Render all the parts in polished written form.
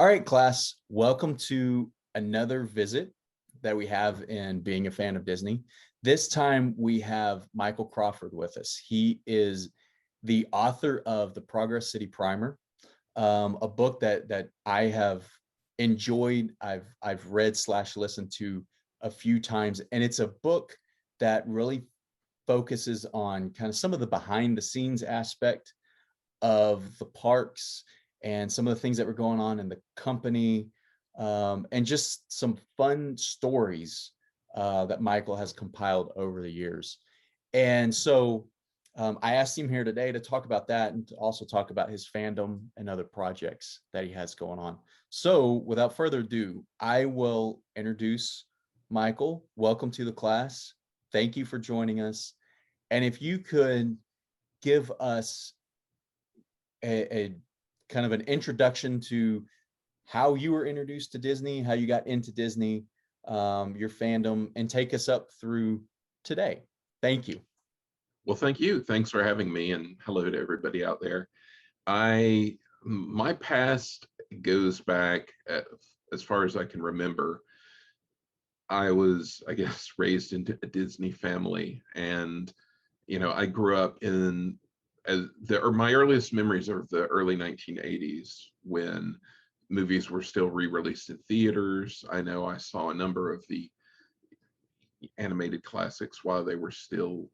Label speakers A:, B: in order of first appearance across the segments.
A: All right, class, welcome to another visit that we have in being a fan of Disney. This time we have Michael Crawford with us. He is the author of the Progress City Primer, a book that I have enjoyed. I've read slash listened to a few times, and it's a book that really focuses on kind of some of the behind the scenes aspect of the parks and some of the things that were going on in the company, and just some fun stories that Michael has compiled over the years. And so I asked him here today to talk about that and to also talk about his fandom and other projects that he has going on. So without further ado, I will introduce Michael. Welcome to the class. Thank you for joining us. And if you could give us a kind of an introduction to how you were introduced to Disney, how you got into Disney, your fandom, and take us up through today. Thank you.
B: Well, thank you. Thanks for having me, and hello to everybody out there. My past goes back as far as I can remember. I was, I guess, raised into a Disney family, and I grew up in my earliest memories are of the early 1980s when movies were still re-released in theaters. I know I saw a number of the animated classics while they were still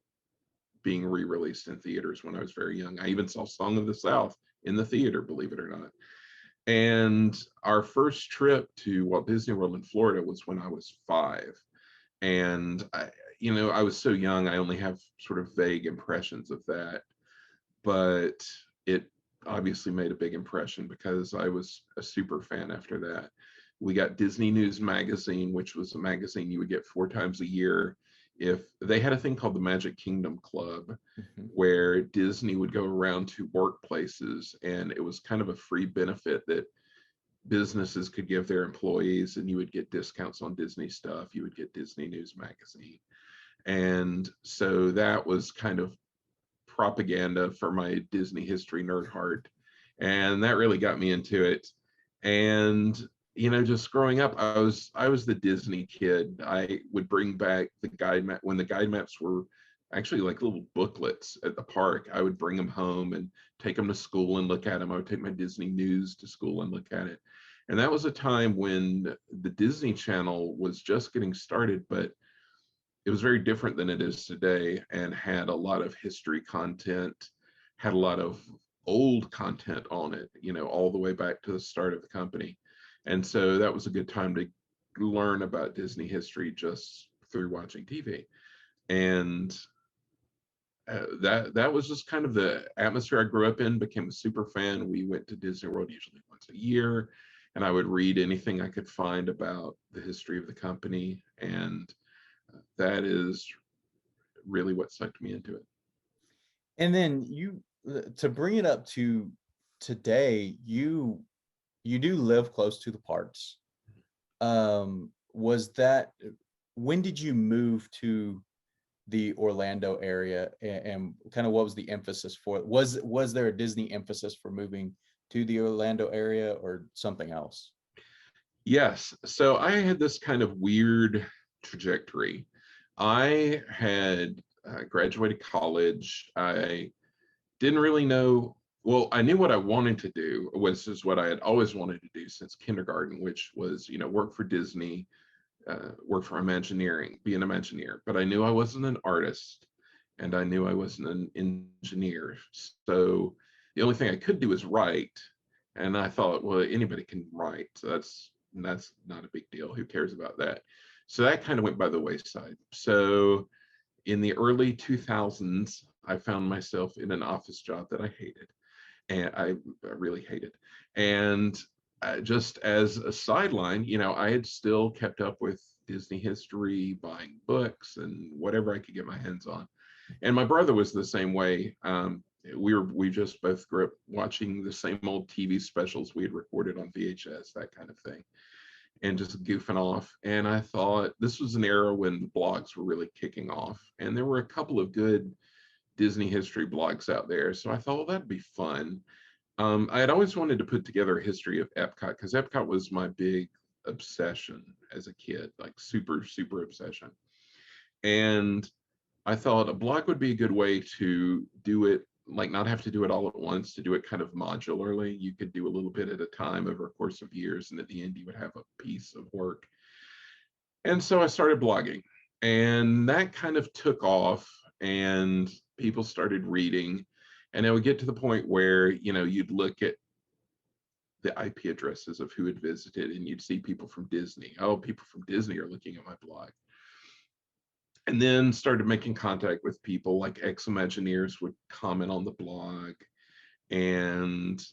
B: being re-released in theaters when I was very young. I even saw Song of the South in the theater, believe it or not. And our first trip to Walt Disney World in Florida was when I was 5. And I was so young, I only have sort of vague impressions of that. But it obviously made a big impression because I was a super fan after that. We got Disney News Magazine, which was a magazine you would get 4 times a year. If they had a thing called the Magic Kingdom Club, where Disney would go around to workplaces, and it was kind of a free benefit that businesses could give their employees, and you would get discounts on Disney stuff. You would get Disney News Magazine. And so that was kind of propaganda for my Disney history nerd heart. And that really got me into it. And just growing up, I was the Disney kid. I would bring back the guide map when the guide maps were actually like little booklets at the park. I would bring them home and take them to school and look at them. I would take my Disney news to school and look at it. And that was a time when the Disney Channel was just getting started, but it was very different than it is today, and had a lot of history content, had a lot of old content on it, all the way back to the start of the company. And so that was a good time to learn about Disney history just through watching TV. And that was just kind of the atmosphere I grew up in. Became a super fan. We went to Disney World usually once a year, and I would read anything I could find about the history of the company. And that is really what sucked me into it.
A: And then to bring it up to today, you do live close to the parks. Was that, when did you move to the Orlando area, and kind of what was the emphasis for it? Was there a Disney emphasis for moving to the Orlando area or something else?
B: Yes. So I had this kind of weird trajectory. I had graduated college. I didn't really know. Well, I knew what I wanted to do, which is what I had always wanted to do since kindergarten, which was, work for Disney, work for Imagineering, be an Imagineer. But I knew I wasn't an artist, and I knew I wasn't an engineer. So the only thing I could do is write. And I thought, well, anybody can write. So that's not a big deal. Who cares about that? So that kind of went by the wayside. So in the early 2000s, I found myself in an office job that I hated, and I really hated. And just as a sideline, I had still kept up with Disney history, buying books and whatever I could get my hands on. And my brother was the same way. We just both grew up watching the same old TV specials we had recorded on VHS, that kind of thing, and just goofing off. And I thought this was an era when blogs were really kicking off, and there were a couple of good Disney history blogs out there. So I thought, well, that'd be fun. I had always wanted to put together a history of Epcot because Epcot was my big obsession as a kid, like super, super obsession. And I thought a blog would be a good way to do it, like not have to do it all at once, to do it kind of modularly. You could do a little bit at a time over a course of years, and at the end you would have a piece of work. And so I started blogging, and that kind of took off, and people started reading. And it would get to the point where, you'd look at the IP addresses of who had visited, and you'd see people from Disney. Oh, people from Disney are looking at my blog. And then started making contact with people, like ex-Imagineers would comment on the blog, and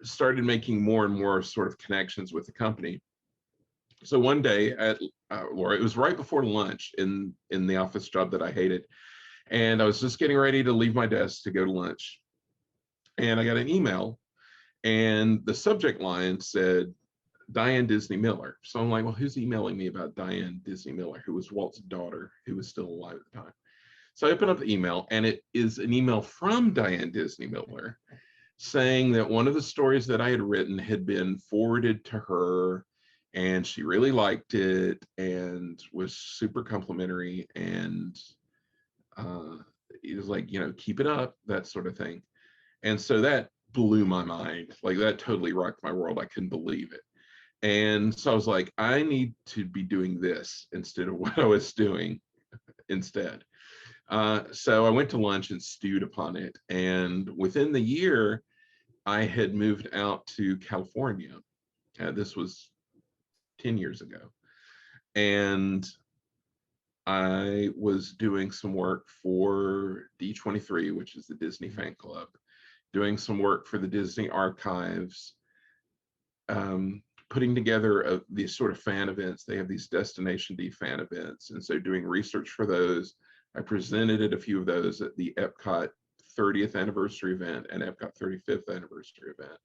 B: started making more and more sort of connections with the company. So one day or it was right before lunch in the office job that I hated, and I was just getting ready to leave my desk to go to lunch, and I got an email, and the subject line said Diane Disney Miller. So I'm like, well, who's emailing me about Diane Disney Miller, who was Walt's daughter, who was still alive at the time? So I open up the email, and it is an email from Diane Disney Miller saying that one of the stories that I had written had been forwarded to her, and she really liked it and was super complimentary, and it was like, keep it up, that sort of thing. And so that blew my mind. Like, that totally rocked my world. I couldn't believe it. And so I was like, I need to be doing this instead of what I was doing instead. So I went to lunch and stewed upon it. And within the year, I had moved out to California. This was 10 years ago. And I was doing some work for D23, which is the Disney fan club, doing some work for the Disney archives, putting together these sort of fan events. They have these Destination D fan events. And so doing research for those. I presented at a few of those at the Epcot 30th anniversary event and Epcot 35th anniversary event,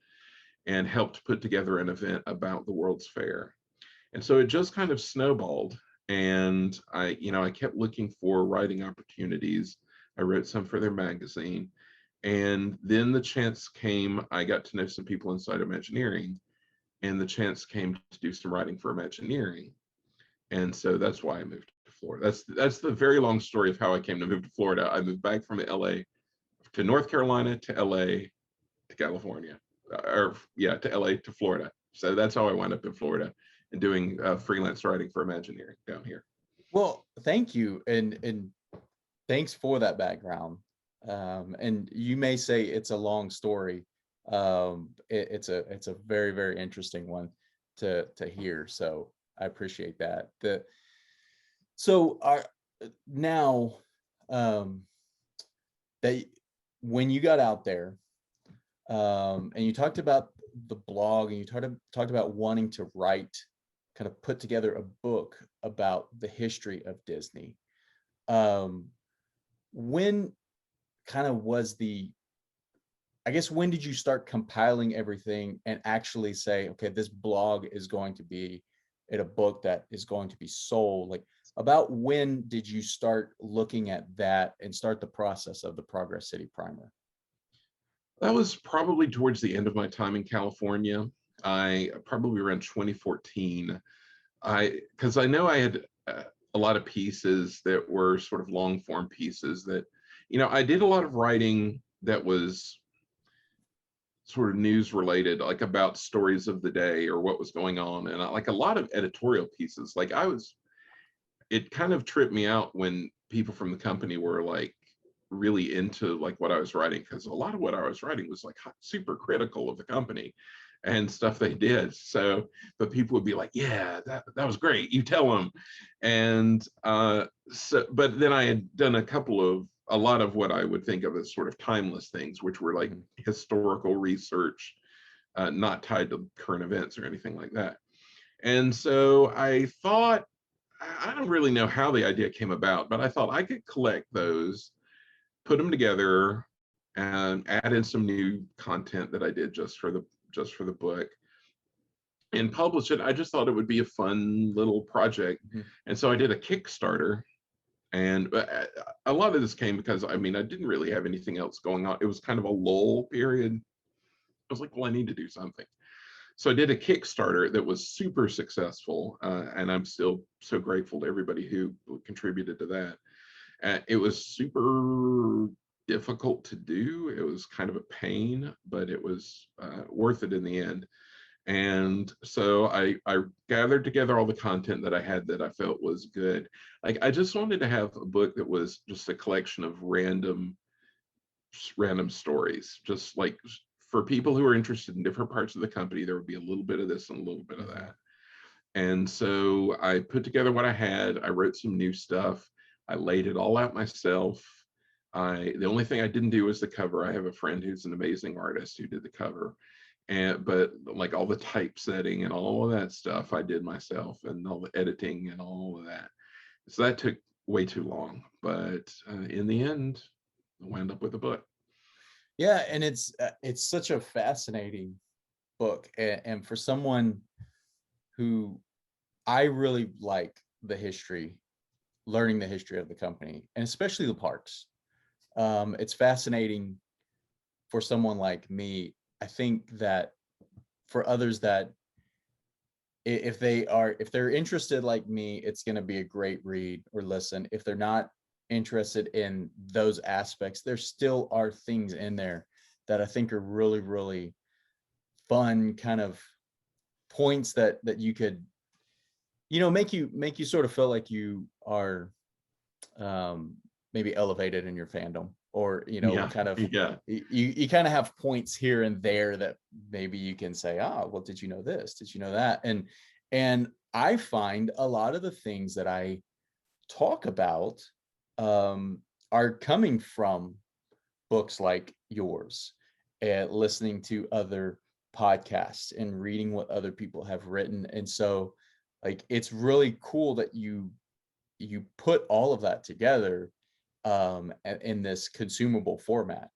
B: and helped put together an event about the World's Fair. And so it just kind of snowballed. And I kept looking for writing opportunities. I wrote some for their magazine. And then the chance came, I got to know some people inside Imagineering, and the chance came to do some writing for Imagineering. And so that's why I moved to Florida. That's the very long story of how I came to move to Florida. I moved back from LA to North Carolina to LA to California, to LA to Florida. So that's how I wound up in Florida and doing freelance writing for Imagineering down here.
A: Well, thank you, and thanks for that background. And you may say it's a long story. It's a very, very interesting one to hear. So I appreciate that. So now that when you got out there, and you talked about the blog, and you talked about wanting to write, kind of put together a book about the history of Disney. When kind of was I guess, when did you start compiling everything and actually say, okay, this blog is going to be a book that is going to be sold? Like, about when did you start looking at that and start the process of the Progress City Primer?
B: That was probably towards the end of my time in California. I probably around 2014. Because I know I had a lot of pieces that were sort of long form pieces that, I did a lot of writing that was sort of news related, like about stories of the day or what was going on. And like a lot of editorial pieces, like it kind of tripped me out when people from the company were like really into like what I was writing, because a lot of what I was writing was like super critical of the company and stuff they did. So, but people would be like, yeah, that was great, you tell them. And but then I had done a lot of what I would think of as sort of timeless things, which were like historical research, not tied to current events or anything like that. And so I thought, I don't really know how the idea came about, but I thought I could collect those, put them together, and add in some new content that I did just for the book, and publish it. I just thought it would be a fun little project. And so I did a Kickstarter, And a lot of this came because, I mean, I didn't really have anything else going on. It was kind of a lull period. I was like, well, I need to do something. So I did a Kickstarter that was super successful, and I'm still so grateful to everybody who contributed to that. It was super difficult to do. It was kind of a pain, but it was worth it in the end. And so I gathered together all the content that I had that I felt was good. Like, I just wanted to have a book that was just a collection of random stories, just like for people who are interested in different parts of the company. There would be a little bit of this and a little bit of that. And so I put together what I had. I wrote some new stuff. I laid it all out myself. The only thing I didn't do was the cover. I have a friend who's an amazing artist who did the cover. But like all the typesetting and all of that stuff I did myself, and all the editing and all of that. So that took way too long. But in the end, I wound up with a book.
A: Yeah, and it's such a fascinating book, and for someone who, I really like the history, learning the history of the company, and especially the parks. It's fascinating for someone like me. I think that for others that if they're interested like me, it's going to be a great read or listen. If they're not interested in those aspects, there still are things in there that I think are really, really fun kind of points that you could, make you sort of feel like you are maybe elevated in your fandom, or
B: Yeah,
A: kind of,
B: yeah.
A: you kind of have points here and there that maybe you can say, well, did you know this, did you know that? And I find a lot of the things that I talk about are coming from books like yours, and listening to other podcasts and reading what other people have written. And so, like, it's really cool that you put all of that together in this consumable format,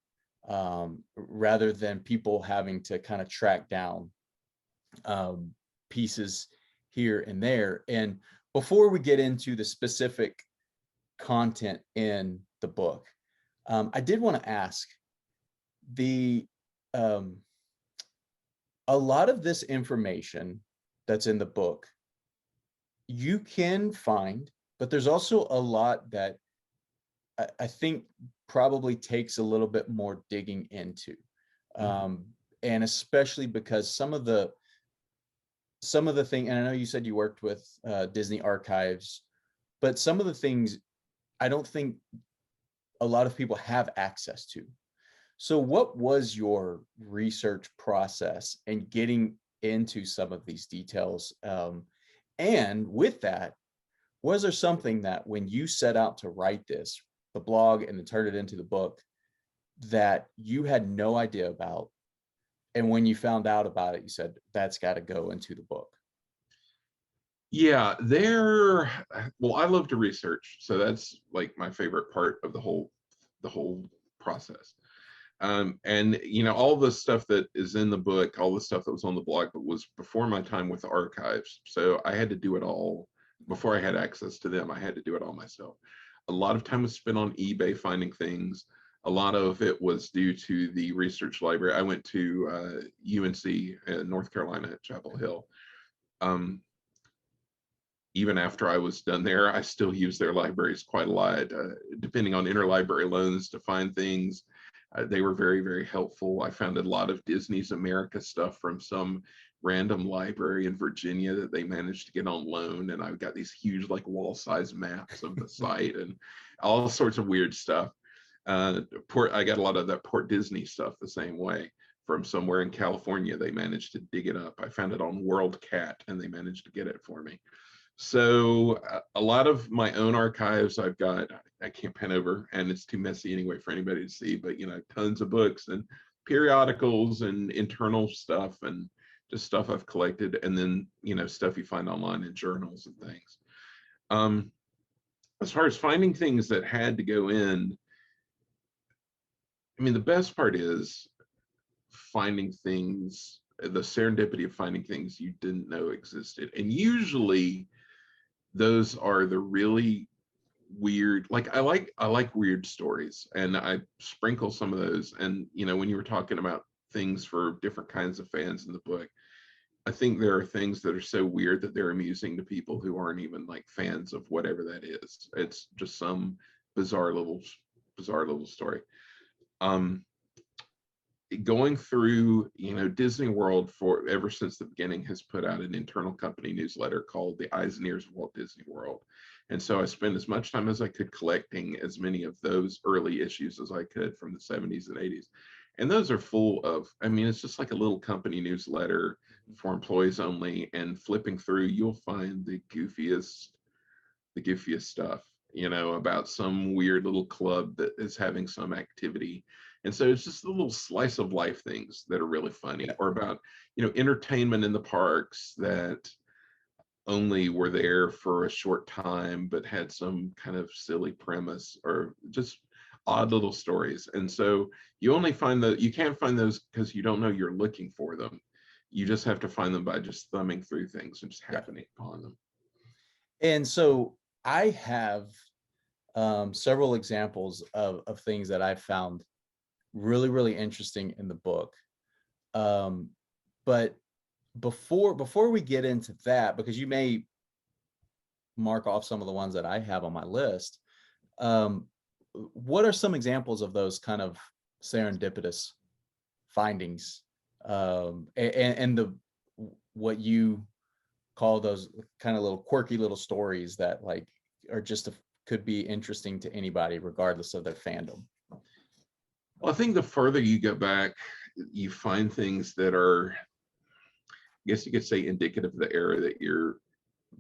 A: rather than people having to kind of track down pieces here and there. And before we get into the specific content in the book, I did want to ask, the um, a lot of this information that's in the book you can find, but there's also a lot that I think probably takes a little bit more digging into, um, and especially because some of the thing, and I know you said you worked with Disney Archives, but some of the things I don't think a lot of people have access to. So what was your research process in getting into some of these details? And with that, was there something that when you set out to write this, the blog, and then turn it into the book, that you had no idea about? And when you found out about it, you said, that's got to go into the book.
B: Yeah, well, I love to research, so that's like my favorite part of the whole process. And all the stuff that is in the book, all the stuff that was on the blog, but was before my time with the archives. So I had to do it all before I had access to them. I had to do it all myself. A lot of time was spent on eBay finding things. A lot of it was due to the research library. I went to UNC in North Carolina at Chapel Hill. Um, Even after I was done there, I still use their libraries quite a lot, depending on interlibrary loans to find things. They were very, very helpful. I found a lot of Disney's America stuff from some random library in Virginia that they managed to get on loan. And I've got these huge, like, wall-size maps of the site and all sorts of weird stuff. I got a lot of that Port Disney stuff the same way from somewhere in California. They managed to dig it up. I found it on WorldCat and they managed to get it for me. So a lot of my own archives I've got, I can't pen over, and it's too messy anyway for anybody to see, but tons of books and periodicals and internal stuff and just stuff I've collected, and then stuff you find online in journals and things. As far as finding things that had to go in, I mean, the best part is finding things, the serendipity of finding things you didn't know existed. And usually those are the really weird, like I like weird stories, and I sprinkle some of those. And when you were talking about things for different kinds of fans in the book, I think there are things that are so weird that they're amusing to people who aren't even like fans of whatever that is. It's just some bizarre little story. Um, Going through, Disney World for ever since the beginning has put out an internal company newsletter called The Eyes and Ears of Walt Disney World. And so I spent as much time as I could collecting as many of those early issues as I could from the 70s and 80s. And those are full of, I mean, it's just like a little company newsletter for employees only. And flipping through, you'll find the goofiest stuff, about some weird little club that is having some activity. And so it's just the little slice of life things that are really funny,
A: Yeah.
B: or about, entertainment in the parks that only were there for a short time, but had some kind of silly premise, or just odd little stories. And so you can't find those because you don't know you're looking for them. You just have to find them by just thumbing through things and just
A: Yeah.
B: happening upon them.
A: And so I have several examples of things that I found really, really interesting in the book. But before we get into that, because you may mark off some of the ones that I have on my list, what are some examples of those kind of serendipitous findings, and the what you call those kind of little quirky little stories that like are just could be interesting to anybody regardless of their fandom?
B: Well, I think the further you go back, you find things that are, I guess you could say, indicative of the era that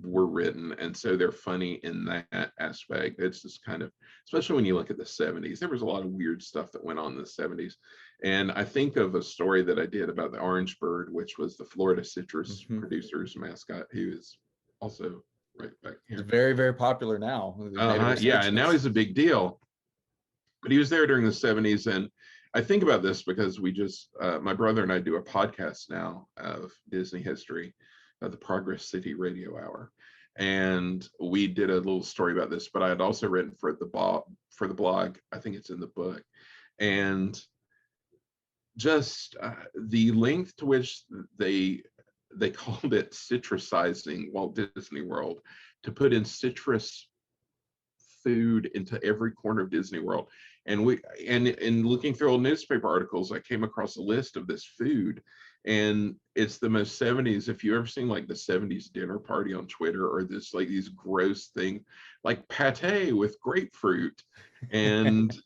B: were written, and so they're funny in that aspect. It's just kind of, especially when you look at the 70s, there was a lot of weird stuff that went on in the 70s. And I think of a story that I did about the orange bird, which was the Florida citrus producers mascot, who is also right back
A: It's
B: here.
A: very, very popular now. They made a
B: Yeah, and now
A: resurgence.
B: he's a big deal. But he was there during the 70s. And I think about this because we just, my brother and I do a podcast now of Disney history, the Progress City Radio Hour. And we did a little story about this, but I had also written for the blog. I think it's in the book. And just the length to which they called it citrusizing Walt Disney World, to put in citrus food into every corner of Disney World. And in looking through old newspaper articles, I came across a list of this food, and it's the most 70s. If you ever seen like the 70s dinner party on Twitter, or this like these gross thing like pate with grapefruit, and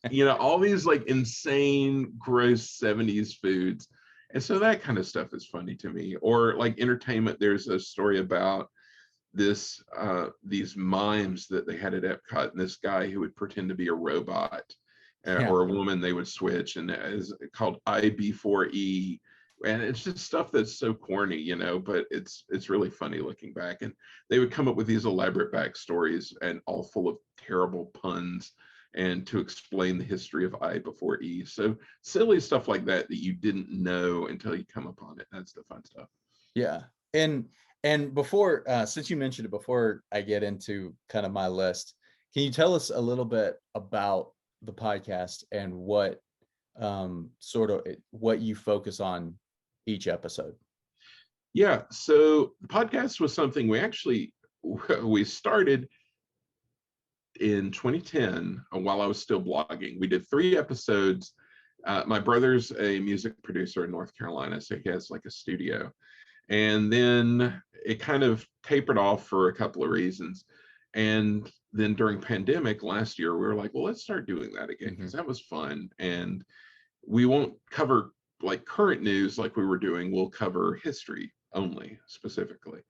B: all these like insane gross 70s foods. And so that kind of stuff is funny to me. Or like entertainment, there's a story about these mimes that they had at Epcot, and this guy who would pretend to be a robot, or a woman. They would switch, and is called IB4E. And it's just stuff that's so corny, but it's really funny looking back. And they would come up with these elaborate backstories, and all full of terrible puns, and to explain the history of I before E. So silly stuff like that you didn't know until you come upon it. That's the fun stuff.
A: Yeah. And before, since you mentioned it, before I get into kind of my list, can you tell us a little bit about the podcast and what what you focus on each episode?
B: Yeah, so the podcast was something we started in 2010 while I was still blogging. We did 3 episodes. My brother's a music producer in North Carolina, so he has like a studio. And then it kind of tapered off for a couple of reasons. And then during pandemic last year, we were like, well, let's start doing that again, because that was fun. And we won't cover like current news like we were doing. We'll cover history only, specifically.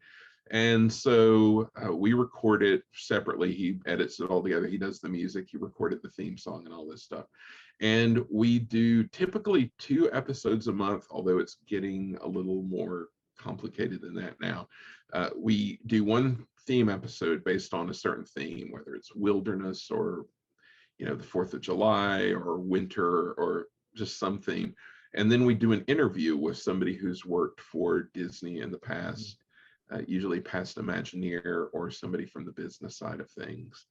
B: And so we record it separately. He edits it all together. He does the music. He recorded the theme song and all this stuff. And we do typically 2 episodes a month, although it's getting a little more complicated than that now. We do 1 theme episode based on a certain theme, whether it's wilderness, or the 4th of July, or winter, or just some theme. And then we do an interview with somebody who's worked for Disney in the past, usually past Imagineer, or somebody from the business side of things.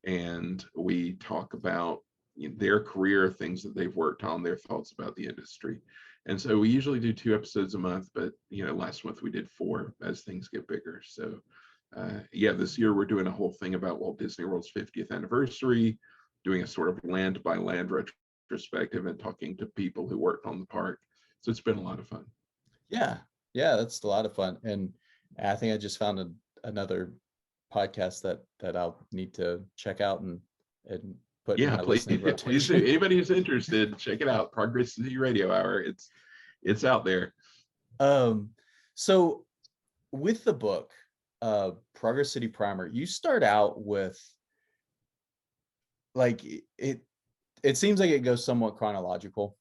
B: and we talk about their career, things that they've worked on, their thoughts about the industry. And so we usually do 2 episodes a month, but last month we did 4 as things get bigger. So yeah, this year we're doing a whole thing about Walt Disney World's 50th anniversary, doing a sort of land by land retrospective and talking to people who worked on the park. So it's been a lot of fun.
A: Yeah, yeah, that's a lot of fun. And I think I just found another podcast that I'll need to check out and put in
B: Yeah,
A: my
B: please,
A: listening
B: please do.
A: rotation.
B: Anybody who's interested, check it out. Progress City Radio Hour. It's out there.
A: Um, so with the book, Progress City Primer, you start out with like it seems like it goes somewhat chronological.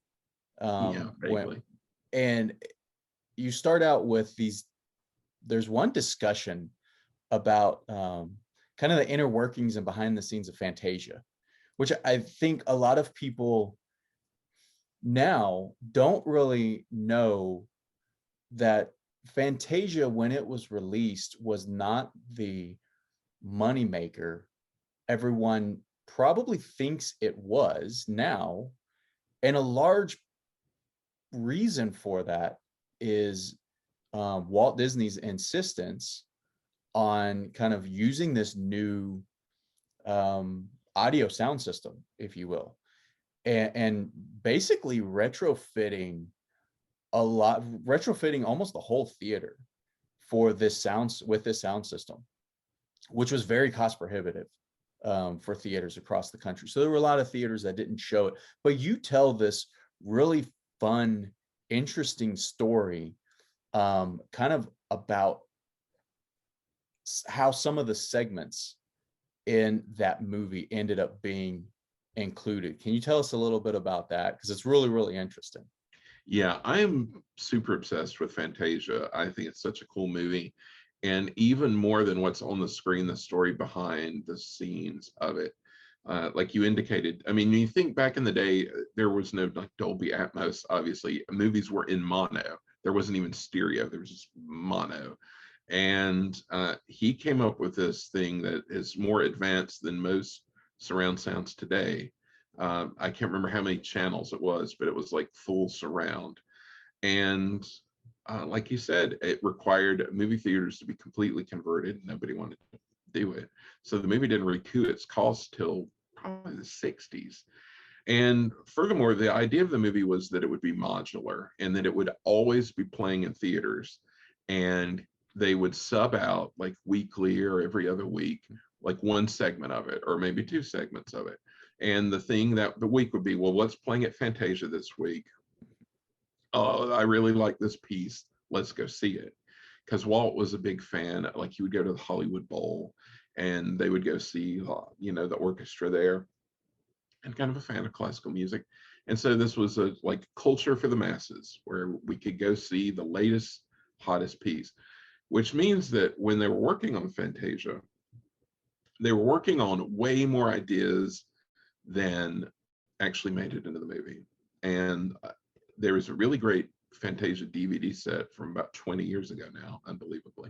B: Yeah,
A: When
B: vaguely.
A: and you start out with there's one discussion about kind of the inner workings and behind the scenes of Fantasia, which I think a lot of people now don't really know that Fantasia, when it was released, was not the moneymaker everyone probably thinks it was now. And a large reason for that is Walt Disney's insistence on kind of using this new audio sound system, if you will, and basically retrofitting almost the whole theater for this sound system, which was very cost prohibitive for theaters across the country. So there were a lot of theaters that didn't show it. But you tell this really fun, interesting story, kind of about how some of the segments in that movie ended up being included. Can you tell us a little bit about that? Because it's really, really interesting.
B: Yeah, I am super obsessed with Fantasia. I think it's such a cool movie. And even more than what's on the screen, the story behind the scenes of it. Like you indicated, I mean, you think back in the day, there was no like Dolby Atmos, obviously. Movies were in mono. There wasn't even stereo, there was just mono. And he came up with this thing that is more advanced than most surround sounds today. I can't remember how many channels it was, but it was like full surround. And like you said, it required movie theaters to be completely converted. Nobody wanted to do it. So the movie didn't recoup its cost till probably the 60s. And furthermore, the idea of the movie was that it would be modular and that it would always be playing in theaters. And they would sub out like weekly or every other week, like one segment of it, or maybe 2 segments of it. And the thing that the week would be, well, what's playing at Fantasia this week? Oh, I really like this piece. Let's go see it. Because Walt was a big fan. Like he would go to the Hollywood Bowl and they would go see, the orchestra there, and kind of a fan of classical music. And so this was a like culture for the masses where we could go see the latest, hottest piece, which means that when they were working on Fantasia, they were working on way more ideas than actually made it into the movie. And there was a really great Fantasia DVD set from about 20 years ago now, unbelievably,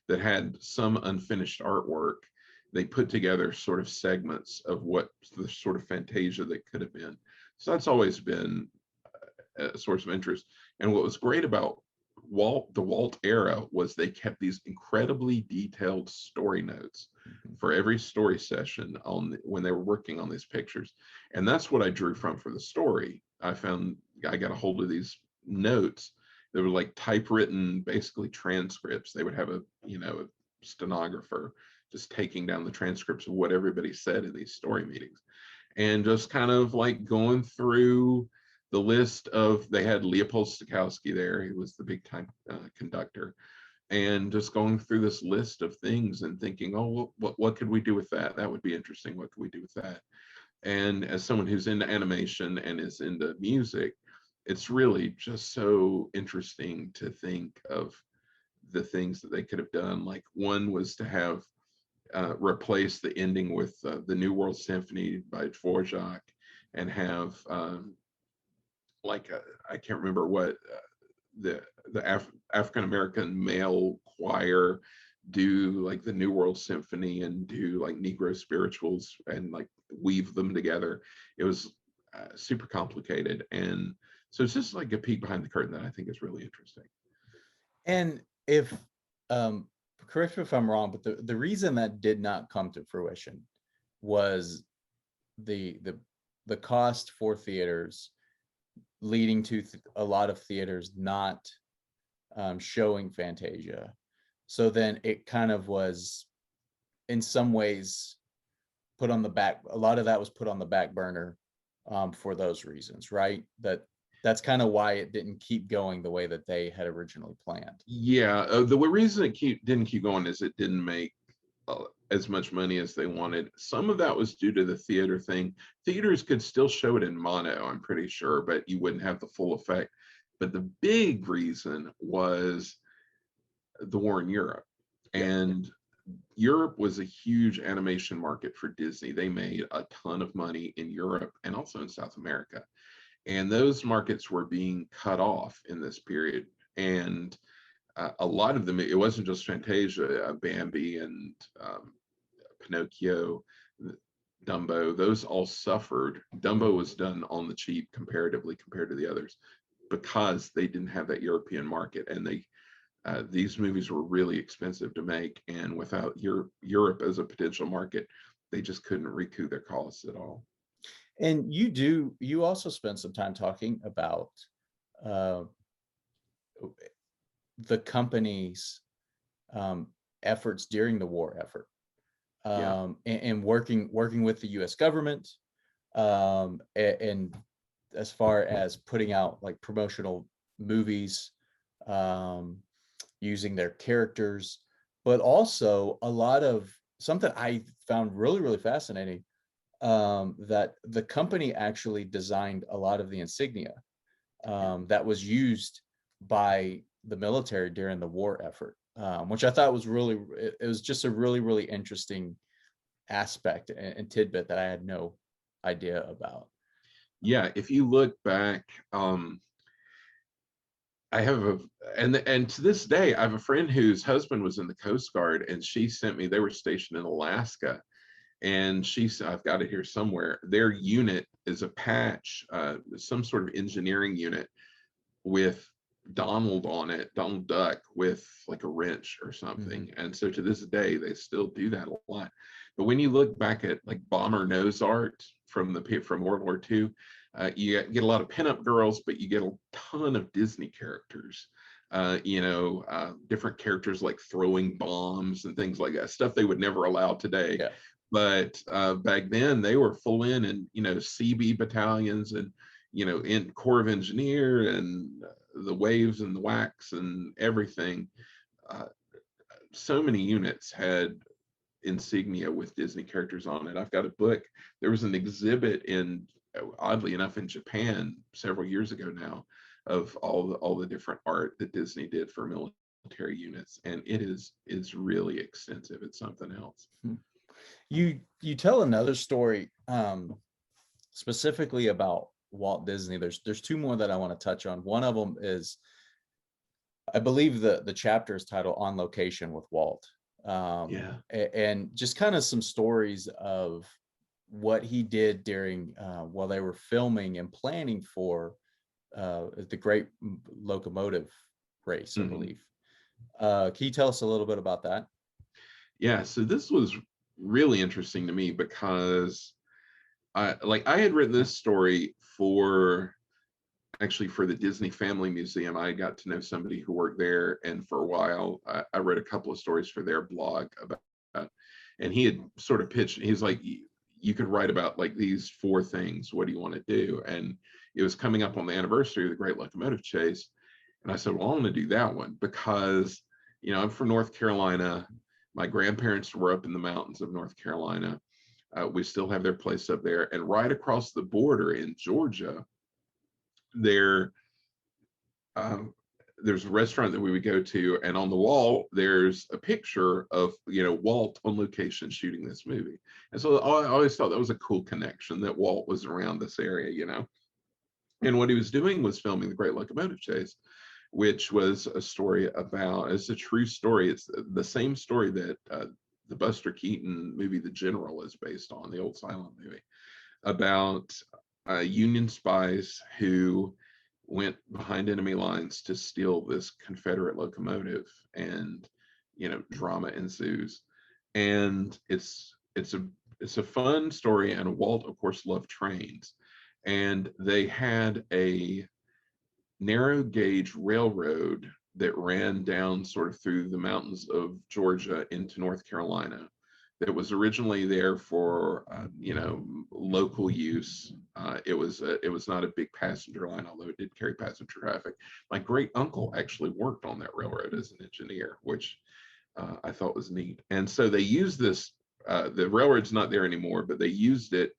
B: that had some unfinished artwork. They put together sort of segments of what the sort of Fantasia that could have been. So that's always been a source of interest. And what was great about the Walt era was they kept these incredibly detailed story notes for every story session when they were working on these pictures. And that's what I drew from for the story. I got a hold of these notes that were like typewritten, basically transcripts. They would have a stenographer just taking down the transcripts of what everybody said in these story meetings, and just kind of like going through the list of, they had Leopold Stokowski there, he was the big time conductor, and just going through this list of things and thinking, oh, what could we do with that? That would be interesting. What could we do with that? And as someone who's into animation and is into music, it's really just so interesting to think of the things that they could have done. Like one was to have replace the ending with the New World Symphony by Dvorak, and have I can't remember what the African American male choir do like the New World Symphony and do like Negro spirituals and like weave them together. It was super complicated. And so it's just like a peek behind the curtain that I think is really interesting.
A: And if um correct me if I'm wrong, but the reason that did not come to fruition was the the the cost for theaters, leading to a lot of theaters not showing Fantasia. So then it kind of was, in some ways, put on the back. A lot of that was put on the back burner for those reasons, right? That's kind of why it didn't keep going the way that they had originally planned.
B: Yeah, the reason it didn't keep going is it didn't make as much money as they wanted. Some of that was due to the theater thing. Theaters could still show it in mono, I'm pretty sure, but you wouldn't have the full effect. But the big reason was the war in Europe.
A: Yep.
B: And Europe was a huge animation market for Disney. They made a ton of money in Europe and also in South America. And those markets were being cut off in this period. And a lot of them, it wasn't just Fantasia, Bambi and Pinocchio, Dumbo, those all suffered. Dumbo was done on the cheap comparatively compared to the others because they didn't have that European market, and these movies were really expensive to make, and without Europe as a potential market, they just couldn't recoup their costs at all.
A: And you also spend some time talking about uh, the company's efforts during the war effort,
B: Yeah.
A: and working with the U.S. government, and as far as putting out like promotional movies, um, using their characters, but also a lot of something I found really fascinating, that the company actually designed a lot of the insignia that was used by the military during the war effort, which I thought was it was just a really interesting aspect and tidbit that I had no idea about.
B: Yeah, if you look back, I have and to this day, I have a friend whose husband was in the Coast Guard, and she sent me, they were stationed in Alaska, and she said, I've got it here somewhere. Their unit is a patch, some sort of engineering unit with Donald on it, Donald Duck with like a wrench or something.
A: Mm-hmm.
B: And so to this day, they still do that a lot. But when you look back at like bomber nose art from World War II, you get a lot of pinup girls, but you get a ton of Disney characters. Different characters like throwing bombs and things like that, stuff they would never allow today.
A: Yeah.
B: But back then they were full in, and CB battalions, and in Corps of Engineer, and the Waves and the Wax and everything. Uh, so many units had insignia with Disney characters on it. I've got a book. There was an exhibit oddly enough, in Japan several years ago now, of all the different art that Disney did for military units, and it is really extensive. It's something else.
A: You tell another story, specifically about Walt Disney. There's two more that I want to touch on. One of them is, I believe the chapter is titled "On Location with Walt."
B: Yeah.
A: And just kind of some stories of what he did during while they were filming and planning for the Great Locomotive Race, I believe. Can you tell us a little bit about that?
B: Yeah, so this was really interesting to me because I had written this story for the Disney Family Museum. I got to know somebody who worked there, and for a while I read a couple of stories for their blog about that. And he had sort of pitched, he's like, you could write about like these 4 things. What do you want to do? And it was coming up on the anniversary of the Great Locomotive Chase. And I said, well, I want to do that one because, I'm from North Carolina. My grandparents were up in the mountains of North Carolina. We still have their place up there. And right across the border in Georgia, there's a restaurant that we would go to, and on the wall there's a picture of Walt on location shooting this movie. And so I always thought that was a cool connection, that Walt was around this area, and what he was doing was filming the Great Locomotive Chase. which was a story about, it's a true story. It's the same story that the Buster Keaton movie, The General, is based on, the old silent movie, about Union spies who went behind enemy lines to steal this Confederate locomotive, and drama ensues. And it's a fun story, and Walt, of course, loved trains, and they had a narrow gauge railroad that ran down sort of through the mountains of Georgia into North Carolina, that was originally there for local use. It was not a big passenger line, although it did carry passenger traffic. My great uncle actually worked on that railroad as an engineer, which I thought was neat. And so they used this. The railroad's not there anymore, but they used it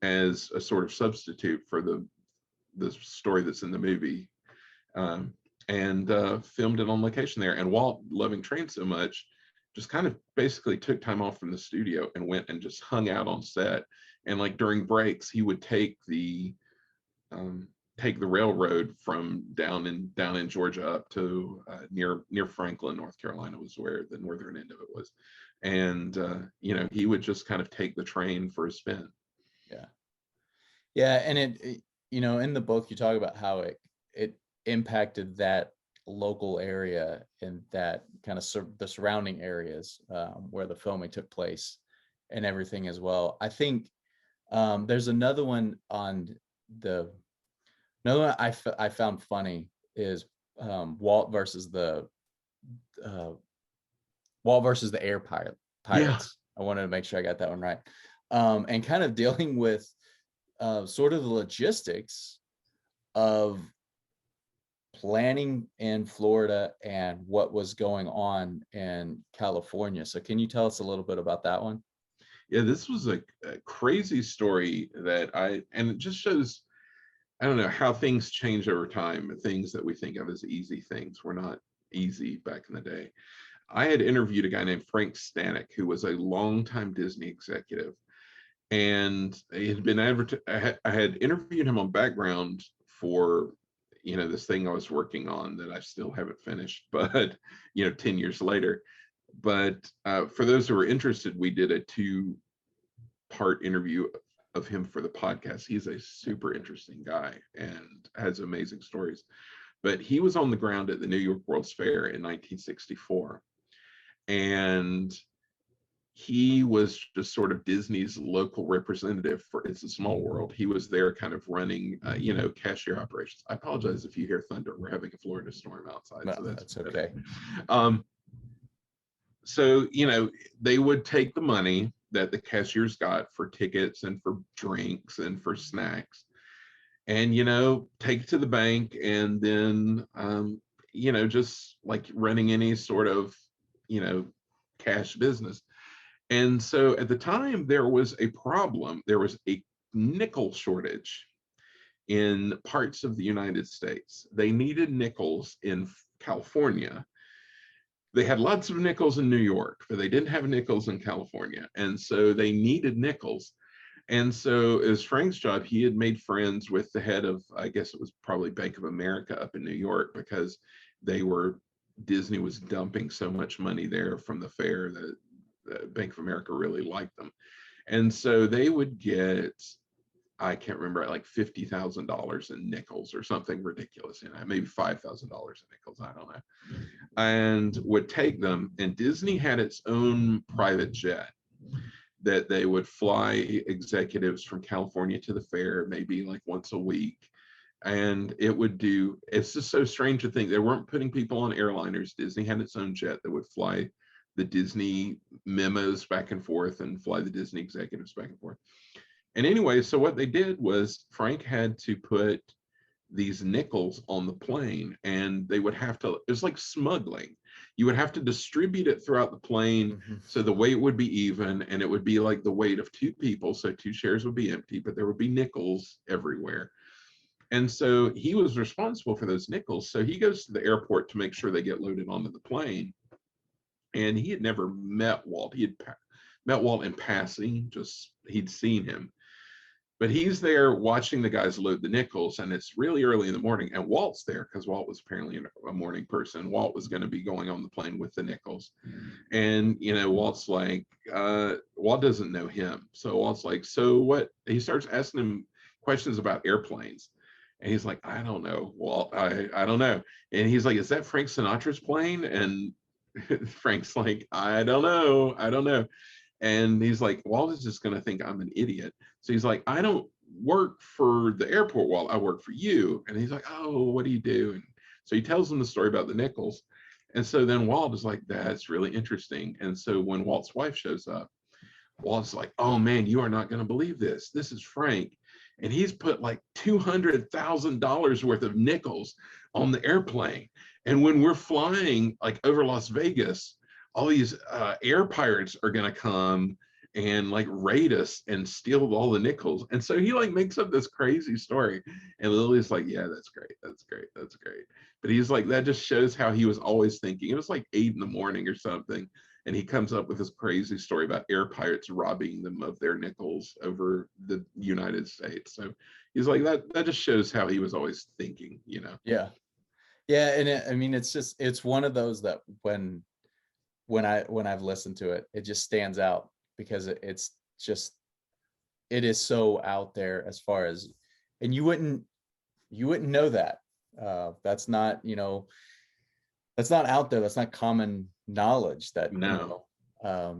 B: as a sort of substitute for the story that's in the movie, and filmed it on location there. And Walt, loving trains so much, just kind of basically took time off from the studio and went and just hung out on set. And like during breaks, he would take the railroad from down in Georgia up to near Franklin, North Carolina, was where the northern end of it was. And he would just kind of take the train for a spin.
A: Yeah, and it in the book you talk about how it impacted that local area and that kind of the surrounding areas where the filming took place and everything as well. I think there's another one another one I found funny is Walt versus the air pirates.
B: Yeah.
A: I wanted to make sure I got that one right. And kind of dealing with sort of the logistics of planning in Florida and what was going on in California. So can you tell us a little bit about that one?
B: Yeah, this was a crazy story and it just shows, I don't know, how things change over time. Things that we think of as easy things were not easy back in the day. I had interviewed a guy named Frank Stanek, who was a longtime Disney executive, and he had been I had interviewed him on background for this thing I was working on that I still haven't finished, but 10 years later. But for those who are interested, we did a 2-part interview of him for the podcast. He's a super interesting guy and has amazing stories. But he was on the ground at the New York World's Fair in 1964, and he was just sort of Disney's local representative for It's a Small World. He was there kind of running, cashier operations. I apologize if you hear thunder. We're having a Florida storm outside.
A: No,
B: so that's
A: okay.
B: So, they would take the money that the cashiers got for tickets and for drinks and for snacks and, take it to the bank, and then, just like running any sort of, cash business. And so at the time, there was a problem. There was a nickel shortage in parts of the United States. They needed nickels in California. They had lots of nickels in New York, but they didn't have nickels in California. And so they needed nickels. And so as Frank's job, he had made friends with the head of, I guess it was probably Bank of America up in New York, because Disney was dumping so much money there from the fair that Bank of America really liked them. And so they would get, I can't remember, like $50,000 in nickels or something ridiculous, maybe $5,000 in nickels, I don't know, and would take them. And Disney had its own private jet that they would fly executives from California to the fair, maybe like once a week. And it's just so strange to think they weren't putting people on airliners. Disney had its own jet that would fly the Disney memos back and forth and fly the Disney executives back and forth. And anyway, so what they did was Frank had to put these nickels on the plane, and they would have to, it was like smuggling. You would have to distribute it throughout the plane, so the weight would be even, and it would be like the weight of 2 people. So 2 chairs would be empty, but there would be nickels everywhere. And so he was responsible for those nickels. So he goes to the airport to make sure they get loaded onto the plane. And he had never met Walt. He had met Walt in passing, just he'd seen him. But he's there watching the guys load the nickels, and it's really early in the morning. And Walt's there because Walt was apparently a morning person. Walt was going to be going on the plane with the nickels. And, Walt's like, Walt doesn't know him. So Walt's like, so what? He starts asking him questions about airplanes. And he's like, I don't know, Walt, I don't know. And he's like, is that Frank Sinatra's plane? And Frank's like, I don't know. And he's like, Walt is just going to think I'm an idiot. So he's like, I don't work for the airport, Walt. I work for you. And he's like, oh, what do you do? And so he tells him the story about the nickels. And so then Walt is like, that's really interesting. And so when Walt's wife shows up, Walt's like, oh man, you are not going to believe this. This is Frank. And he's put like $200,000 worth of nickels on the airplane. And when we're flying like over Las Vegas, all these air pirates are going to come and like raid us and steal all the nickels. And so he like makes up this crazy story. And Lily's like, yeah, that's great. That's great. That's great. But he's like, that just shows how he was always thinking. It was like 8 a.m. or something. And he comes up with this crazy story about air pirates robbing them of their nickels over the United States. So he's like, that just shows how he was always thinking,
A: Yeah. Yeah. And I mean, it's one of those that when I've listened to it, it just stands out because it's just, it is so out there as far as, and you wouldn't know that. That's not, that's not out there. That's not common knowledge that,
B: No.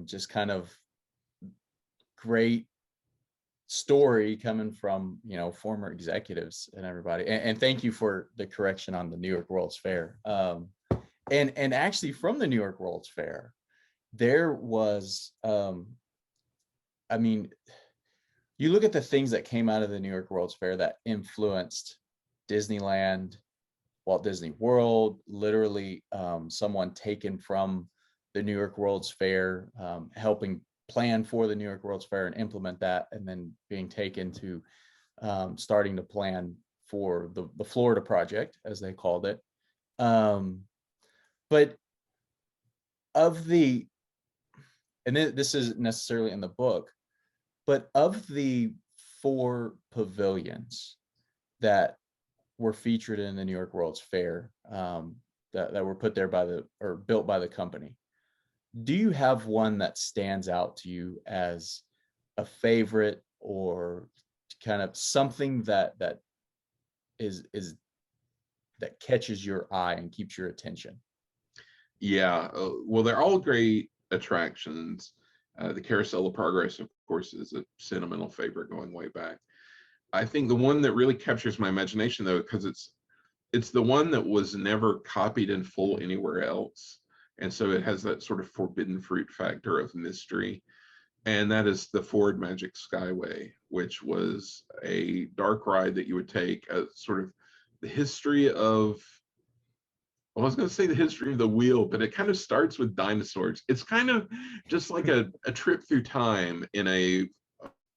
A: just kind of great story coming from, former executives and everybody. And thank you for the correction on the New York World's Fair. And actually from the New York World's Fair, there was, I mean, you look at the things that came out of the New York World's Fair that influenced Disneyland, Walt Disney World, literally someone taken from the New York World's Fair, helping plan for the New York World's Fair and implement that, and then being taken to starting to plan for the Florida project, as they called it. But of the, and this isn't necessarily in the book, but of the 4 pavilions that were featured in the New York World's Fair, that were put there or built by the company, do you have one that stands out to you as a favorite, or kind of something that is that catches your eye and keeps your attention?
B: Yeah, well, they're all great attractions. The Carousel of Progress, of course, is a sentimental favorite going way back. I think the one that really captures my imagination, though, because it's the one that was never copied in full anywhere else, and so it has that sort of forbidden fruit factor of mystery, and that is the Ford Magic Skyway, which was a dark ride that you would take, sort of the history of, well, I was going to say the history of the wheel, but it kind of starts with dinosaurs. It's kind of just like a trip through time in a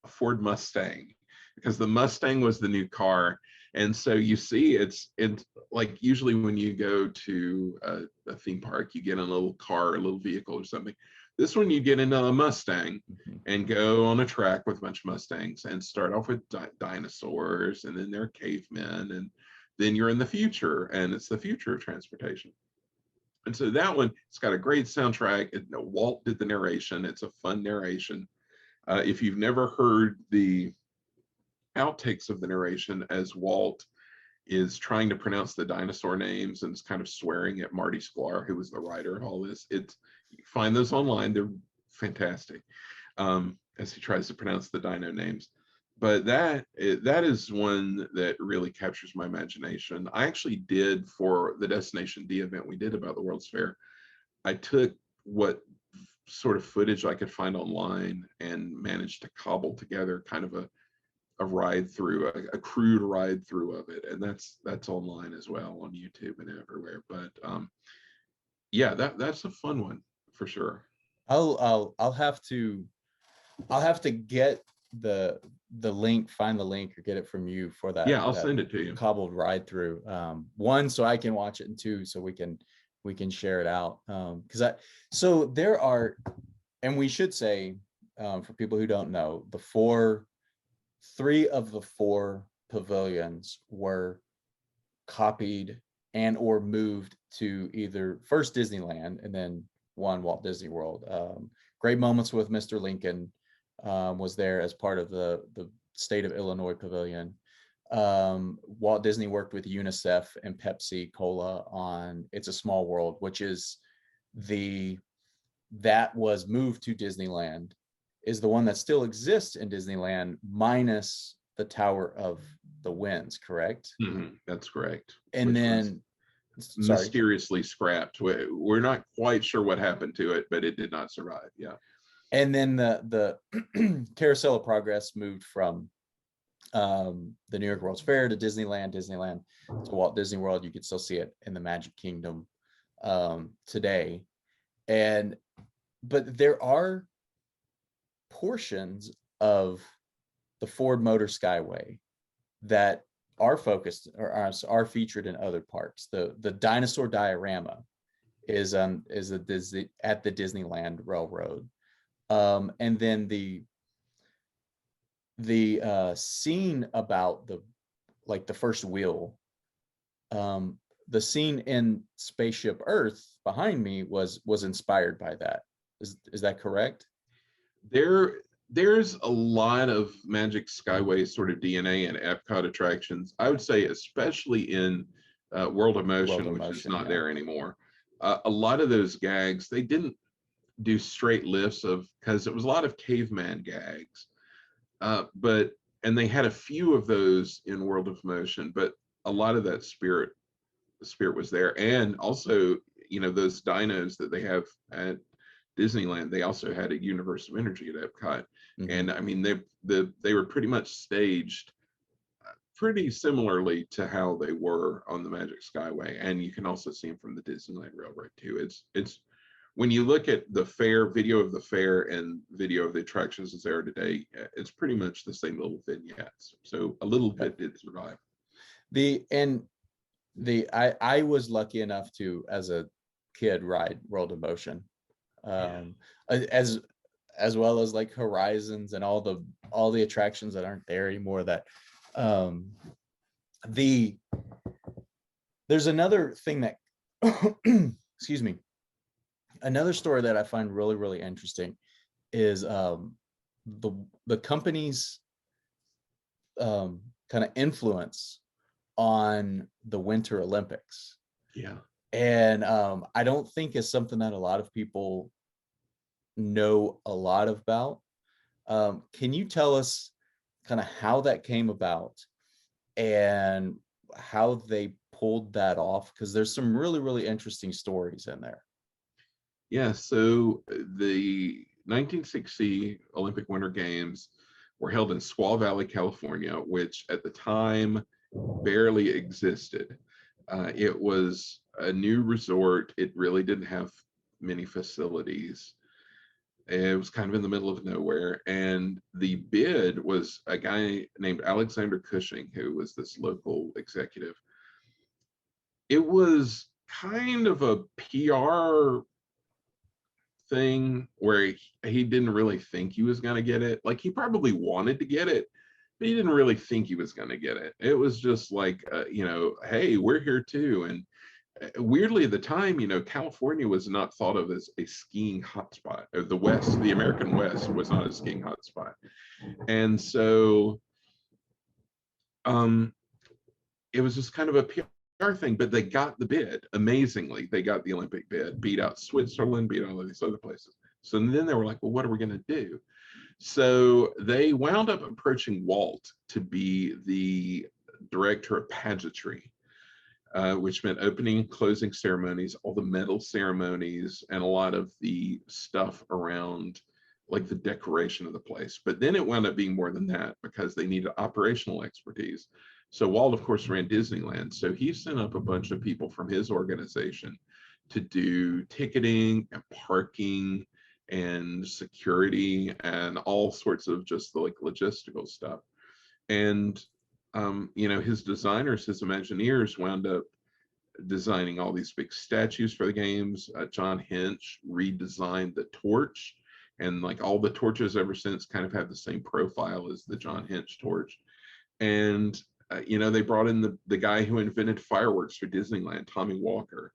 B: Ford Mustang, because the Mustang was the new car. And so you see, it's like usually when you go to a theme park, you get in a little car, a little vehicle or something. This one, you get into a Mustang and go on a track with a bunch of Mustangs and start off with dinosaurs, and then they're cavemen, and then you're in the future, and it's the future of transportation. And so that one, it's got a great soundtrack. Walt did the narration. It's a fun narration. If you've never heard the outtakes of the narration as Walt is trying to pronounce the dinosaur names and is kind of swearing at Marty Sklar, who was the writer of all this, you find those online. They're fantastic, as he tries to pronounce the dino names. But that is one that really captures my imagination. I actually did, for the Destination D event we did about the World's Fair, I took what sort of footage I could find online and managed to cobble together kind of a ride through, a crude ride through of it, and that's online as well on YouTube and everywhere. But yeah, that's a fun one for sure.
A: I'll have to get the link, find the link, or get it from you for that.
B: Yeah, I'll send it to you.
A: Cobbled ride through. One, so I can watch it, and 2, so we can share it out. So there are, and we should say, for people who don't know, the 4 3 of the 4 pavilions were copied and or moved to either first Disneyland and then one Walt Disney World. Great Moments with Mr. Lincoln was there as part of the state of Illinois pavilion. Walt Disney worked with UNICEF and Pepsi Cola on It's a Small World, which is that was moved to Disneyland, is the one that still exists in Disneyland minus the Tower of the Winds, correct?
B: That's correct.
A: And then, sorry,
B: mysteriously scrapped. We're not quite sure what happened to it, but it did not survive. Yeah.
A: And then the Carousel of Progress moved from the New York World's Fair to Disneyland to Walt Disney World. You could still see it in the Magic Kingdom today. But there are portions of the Ford Motor Skyway that are focused or are featured in other parks. The dinosaur diorama is at the Disneyland Railroad. And then the scene about the first wheel, the scene in Spaceship Earth behind me was inspired by that. Is that correct?
B: There's a lot of Magic Skyway sort of DNA and Epcot attractions. I would say, especially in World of Motion, which is not there anymore. A lot of those gags, they didn't do straight lifts because it was a lot of caveman gags. And they had a few of those in World of Motion, but a lot of that spirit was there. And also, those dinos that they have at Disneyland, they also had a Universe of Energy at Epcot. And I mean, they were pretty much staged pretty similarly to how they were on the Magic Skyway. And you can also see them from the Disneyland Railroad too. It's when you look at the video of the fair and video of the attractions as they are today, it's pretty much the same little vignettes. So a little bit did survive.
A: I was lucky enough to, as a kid, ride World of Motion, as well as like Horizons and all the attractions that aren't there anymore. That there's another thing that excuse me. Another story that I find really, really interesting is the company's kind of influence on the Winter Olympics.
B: Yeah.
A: And I don't think it's something that a lot of people know a lot about. Can you tell us kind of how that came about and how they pulled that off? Because there's some really, really interesting stories in there.
B: Yeah, so the 1960 Olympic Winter Games were held in Squaw Valley, California, which at the time barely existed. It was a new resort. It really didn't have many facilities. It was kind of in the middle of nowhere. And the bid was a guy named Alexander Cushing, who was this local executive. It was kind of a PR thing where he didn't really think he was going to get it. Like, he probably wanted to get it, but he didn't really think he was going to get it. It was just like, hey, we're here too. And weirdly at the time, California was not thought of as a skiing hotspot. The American West was not a skiing hotspot. And so it was just kind of a PR thing, but they got the bid. Amazingly, they got the Olympic bid, beat out Switzerland, beat out all these other places. So then they were like, well, what are we going to do? So they wound up approaching Walt to be the director of pageantry, which meant opening and closing ceremonies, all the medal ceremonies, and a lot of the stuff around like the decoration of the place. But then it wound up being more than that because they needed operational expertise. So Walt, of course, ran Disneyland. So he sent up a bunch of people from his organization to do ticketing and parking and security and all sorts of just like logistical stuff. And, his designers, his Imagineers wound up designing all these big statues for the games. John Hinch redesigned the torch and like all the torches ever since kind of have the same profile as the John Hench torch. And they brought in the guy who invented fireworks for Disneyland, Tommy Walker,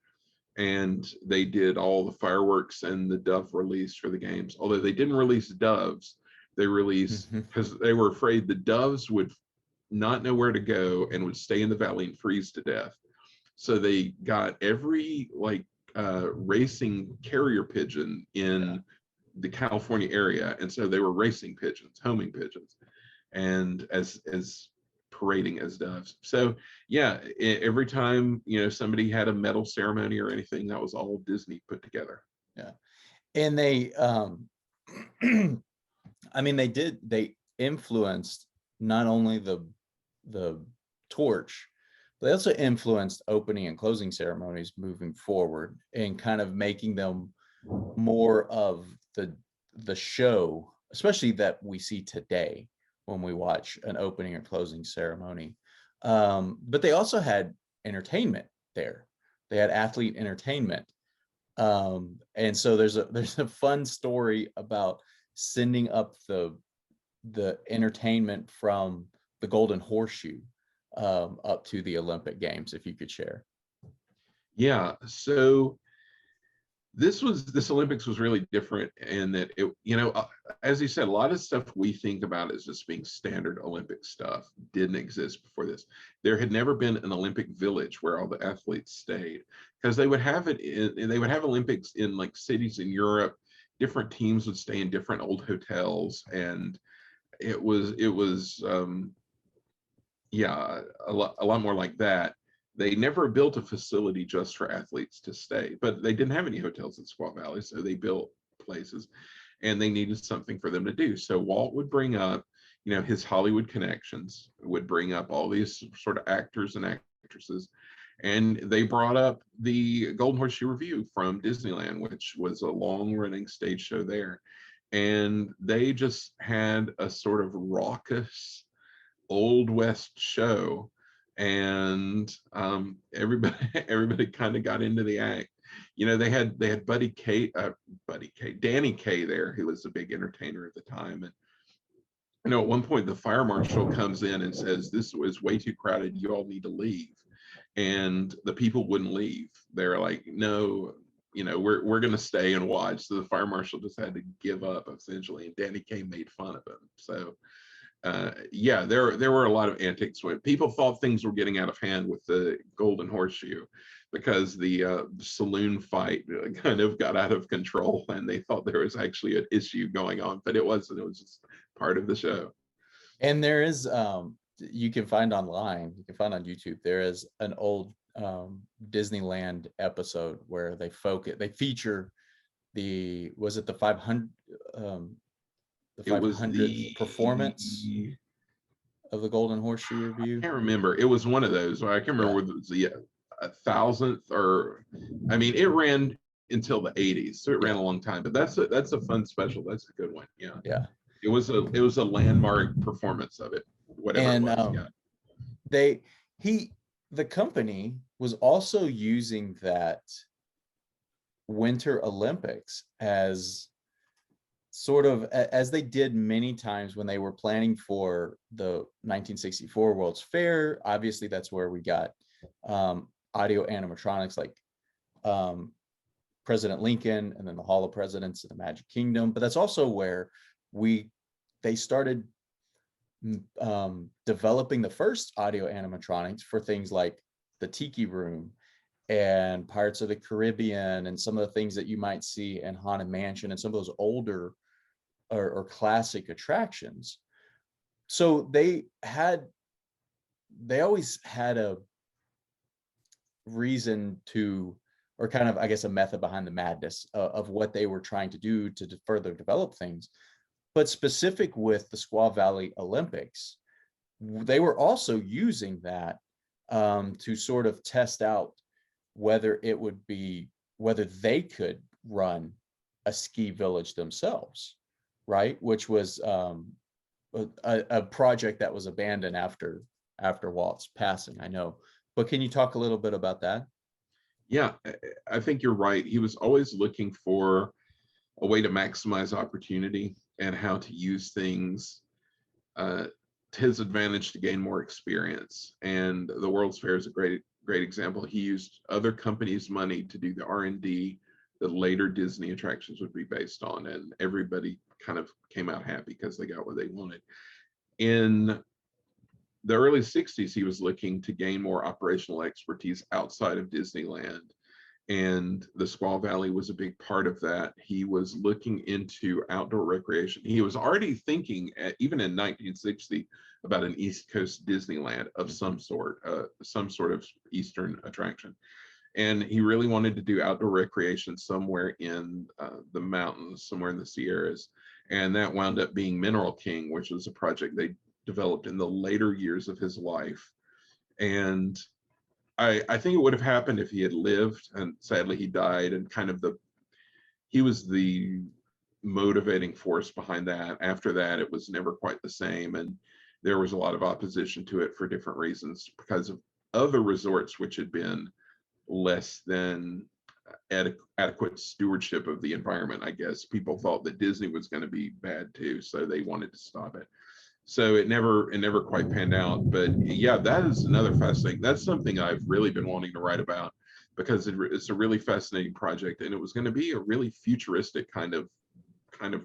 B: and they did all the fireworks and the dove release for the games. Although they didn't release doves, they released because they were afraid the doves would not know where to go and would stay in the valley and freeze to death. So they got every racing carrier pigeon in the California area, and so they were racing pigeons, homing pigeons, and as parading as doves. So yeah, every time somebody had a medal ceremony or anything, that was all Disney put together.
A: Yeah, and they, I mean, they influenced not only the torch, but they also influenced opening and closing ceremonies moving forward and kind of making them more of the show, especially that we see today when we watch an opening or closing ceremony. But they also had entertainment there. They had athlete entertainment. And so there's a fun story about sending up the entertainment from the Golden Horseshoe up to the Olympic Games, if you could share.
B: Yeah, so this Olympics was really different in that it, as you said, a lot of stuff we think about as just being standard Olympic stuff didn't exist before this. There had never been an Olympic village where all the athletes stayed, because they would have Olympics in like cities in Europe. Different teams would stay in different old hotels, and it was a lot more like that. They never built a facility just for athletes to stay, but they didn't have any hotels in Squaw Valley, so they built places, and they needed something for them to do. So Walt would bring up, his Hollywood connections, would bring up all these sort of actors and actresses, and they brought up the Golden Horseshoe Revue from Disneyland, which was a long-running stage show there, and they just had a sort of raucous Old West show, and everybody kind of got into the act. They had Danny Kaye there, who was a big entertainer at the time, and at one point the fire marshal comes in and says, "This was way too crowded. You all need to leave." And the people wouldn't leave. They're like, "No, we're going to stay and watch." So the fire marshal just had to give up essentially, and Danny Kaye made fun of him. So there were a lot of antics when people thought things were getting out of hand with the Golden Horseshoe, because the saloon fight kind of got out of control, and they thought there was actually an issue going on, but it wasn't. It was just part of the show.
A: And there is, you can find online, you can find on YouTube, there is an old Disneyland episode where they feature was it the 500, the 500th performance of the Golden Horseshoe Revue?
B: I can't remember. It was one of those. I can't remember whether it was the 1,000th or, I mean, it ran until the 80s, so it ran a long time. But that's a fun special. That's a good one. Yeah.
A: Yeah.
B: It was a landmark performance of it. Whatever it was.
A: The company was also using that Winter Olympics as sort of, as they did many times when they were planning for the 1964 World's Fair. Obviously, that's where we got audio animatronics like President Lincoln, and then the Hall of Presidents of the Magic Kingdom. But that's also where they started developing the first audio animatronics for things like the Tiki Room and Pirates of the Caribbean, and some of the things that you might see in Haunted Mansion and some of those older or classic attractions. So they always had a reason to, or kind of, I guess, a method behind the madness of what they were trying to do to further develop things. But specific with the Squaw Valley Olympics, they were also using that to sort of test out whether they could run a ski village themselves, right? Which was a project that was abandoned after Walt's passing, I know. But can you talk a little bit about that?
B: Yeah, I think you're right. He was always looking for a way to maximize opportunity and how to use things to his advantage to gain more experience. And the World's Fair is a great example. He used other companies' money to do the R&D that later Disney attractions would be based on, and everybody kind of came out happy because they got what they wanted. In the early 60s, he was looking to gain more operational expertise outside of Disneyland, and the Squaw Valley was a big part of that. He was looking into outdoor recreation. He was already thinking, even in 1960, about an East Coast Disneyland of some sort of Eastern attraction. And he really wanted to do outdoor recreation somewhere in the mountains, somewhere in the Sierras. And that wound up being Mineral King, which was a project they developed in the later years of his life. And I think it would have happened if he had lived, and sadly he died, and he was the motivating force behind that. After that, it was never quite the same, and there was a lot of opposition to it for different reasons because of other resorts which had been less than adequate stewardship of the environment. I guess people thought that Disney was going to be bad too, so they wanted to stop it. So it never quite panned out. But yeah, that is another fascinating. That's something I've really been wanting to write about because it's a really fascinating project, and it was going to be a really futuristic kind of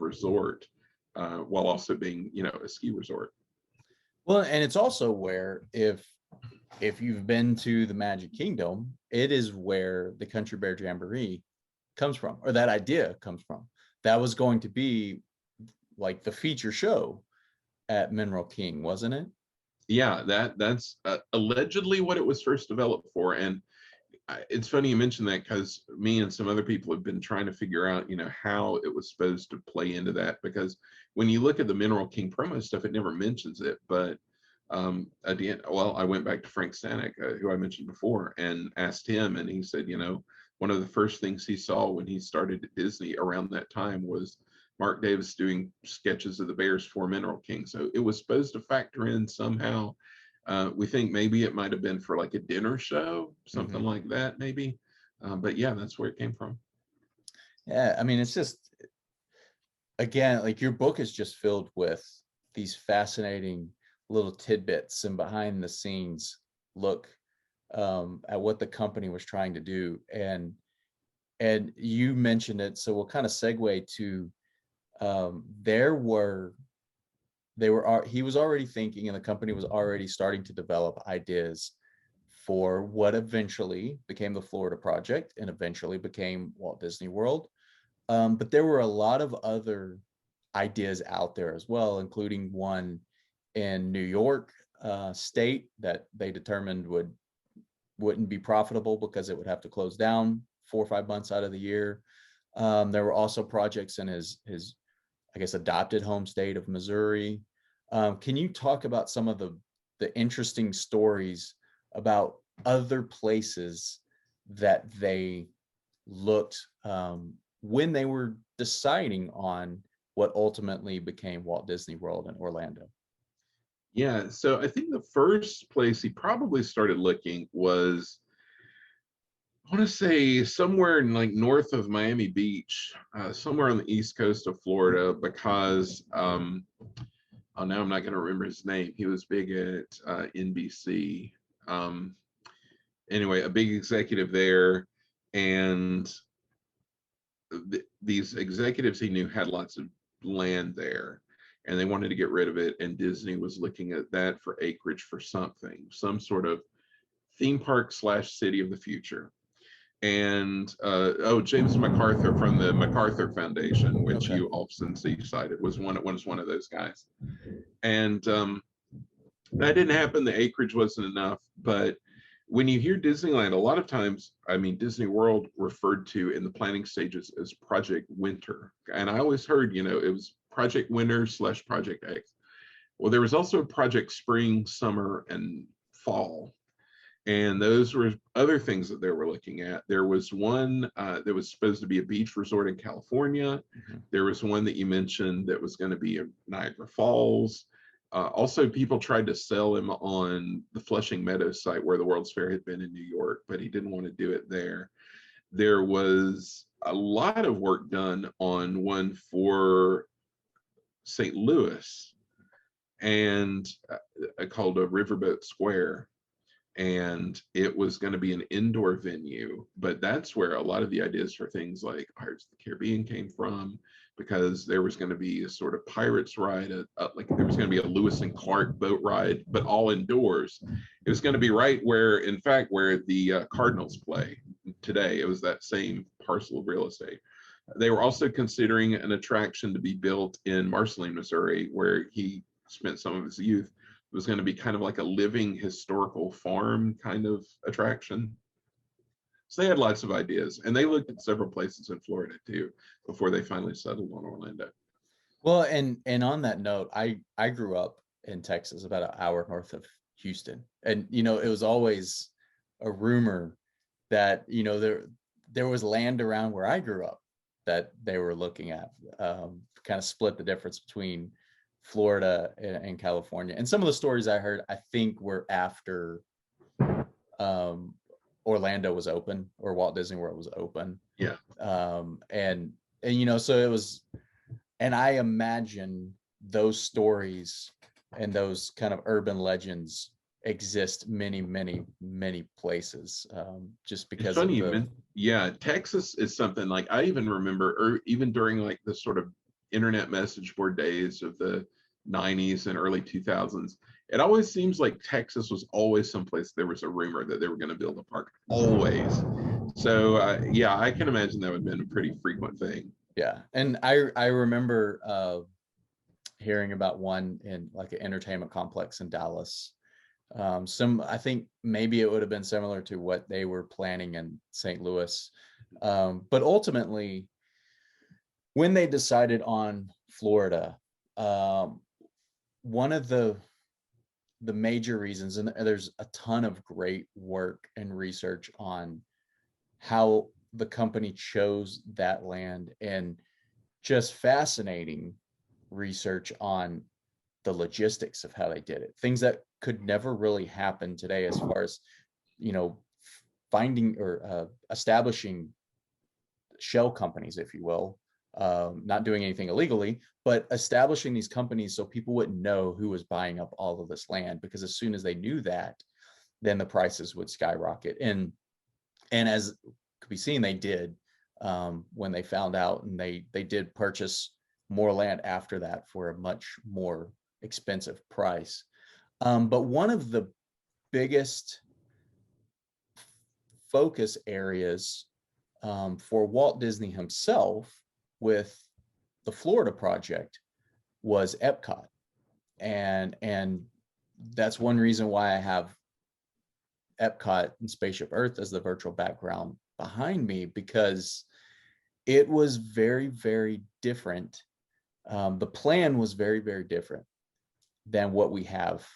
B: resort, while also being a ski resort.
A: Well, and it's also where if you've been to the Magic Kingdom, it is where the Country Bear Jamboree comes from, or that idea comes from. That was going to be like the feature show at Mineral King, wasn't it?
B: Yeah, that's allegedly what it was first developed for. And it's funny you mentioned that because me and some other people have been trying to figure out, how it was supposed to play into that. Because when you look at the Mineral King promo stuff, it never mentions it. But at the end, well, I went back to Frank Stanek, who I mentioned before, and asked him, and he said, one of the first things he saw when he started at Disney around that time was Mark Davis doing sketches of the Bears for Mineral King. So it was supposed to factor in somehow. We think maybe it might have been for like a dinner show, something like that, maybe. But yeah, that's where it came from.
A: Yeah, I mean, it's just, again, like your book is just filled with these fascinating little tidbits and behind the scenes look at what the company was trying to do. And you mentioned it, so we'll kind of segue to he was already thinking, and the company was already starting to develop ideas for what eventually became the Florida Project and eventually became Walt Disney World. But there were a lot of other ideas out there as well, including one in New York State that they determined wouldn't be profitable because it would have to close down 4 or 5 months out of the year. There were also projects in his I guess adopted home state of Missouri. Can you talk about some of the interesting stories about other places that they looked when they were deciding on what ultimately became Walt Disney World in Orlando?
B: Yeah, so I think the first place he probably started looking was, I want to say, somewhere in like north of Miami Beach, somewhere on the east coast of Florida, because oh, now I'm not going to remember his name. He was big at NBC. Anyway, a big executive there, and these executives he knew had lots of land there, and they wanted to get rid of it. And Disney was looking at that for acreage for something, some sort of theme park / city of the future. And James MacArthur from the MacArthur Foundation, which you often see cited, was one of those guys. And that didn't happen. The acreage wasn't enough. But when you hear Disneyland, a lot of times, I mean, Disney World referred to in the planning stages as Project Winter. And I always heard, it was Project Winter / Project X. Well, there was also Project Spring, Summer, and Fall. And those were other things that they were looking at. There was one that was supposed to be a beach resort in California. There was one that you mentioned that was going to be in Niagara Falls. Also, people tried to sell him on the Flushing Meadows site where the World's Fair had been in New York, but he didn't want to do it there. there was a lot of work done on one for St. Louis, and called a Riverboat Square, and it was going to be an indoor venue. But that's where a lot of the ideas for things like Pirates of the Caribbean came from, because there was going to be a sort of pirates ride, like there was going to be a Lewis and Clark boat ride, but all indoors. It was going to be right where, in fact, where the Cardinals play today. It was that same parcel of real estate. They were also considering an attraction to be built in Marceline, Missouri, where he spent some of his youth. It was going to be kind of like a living historical farm kind of attraction. So they had lots of ideas, and they looked at several places in Florida too before they finally settled on Orlando.
A: Well, and on that note, I grew up in Texas, about an hour north of Houston, and it was always a rumor that there was land around where I grew up that they were looking at, kind of split the difference between Florida and California. And some of the stories I heard, I think, were after Orlando was open, or Walt Disney World was open.
B: Yeah.
A: And so it was, and I imagine those stories and those kind of urban legends exist many, many, many places, just because of the.
B: Yeah, Texas is something like I even remember, or even during like the sort of internet message board days of the 90s and early 2000s, it always seems like Texas was always someplace there was a rumor that they were going to build a park, always. So yeah, I can imagine that would have been a pretty frequent thing.
A: Yeah, and I remember hearing about one in like an entertainment complex in Dallas. I think maybe it would have been similar to what they were planning in St. Louis, but ultimately, when they decided on Florida, one of the major reasons, and there's a ton of great work and research on how the company chose that land, and just fascinating research on the logistics of how they did it, things that could never really happen today, as far as finding or establishing shell companies, if you will, not doing anything illegally, but establishing these companies so people wouldn't know who was buying up all of this land, because as soon as they knew that, then the prices would skyrocket. And as could be seen, they did, when they found out, and they did purchase more land after that for a much more expensive price. But one of the biggest focus areas, for Walt Disney himself with the Florida project was Epcot. And that's one reason why I have Epcot and Spaceship Earth as the virtual background behind me, because it was very, very different. The plan was very, very different than what we have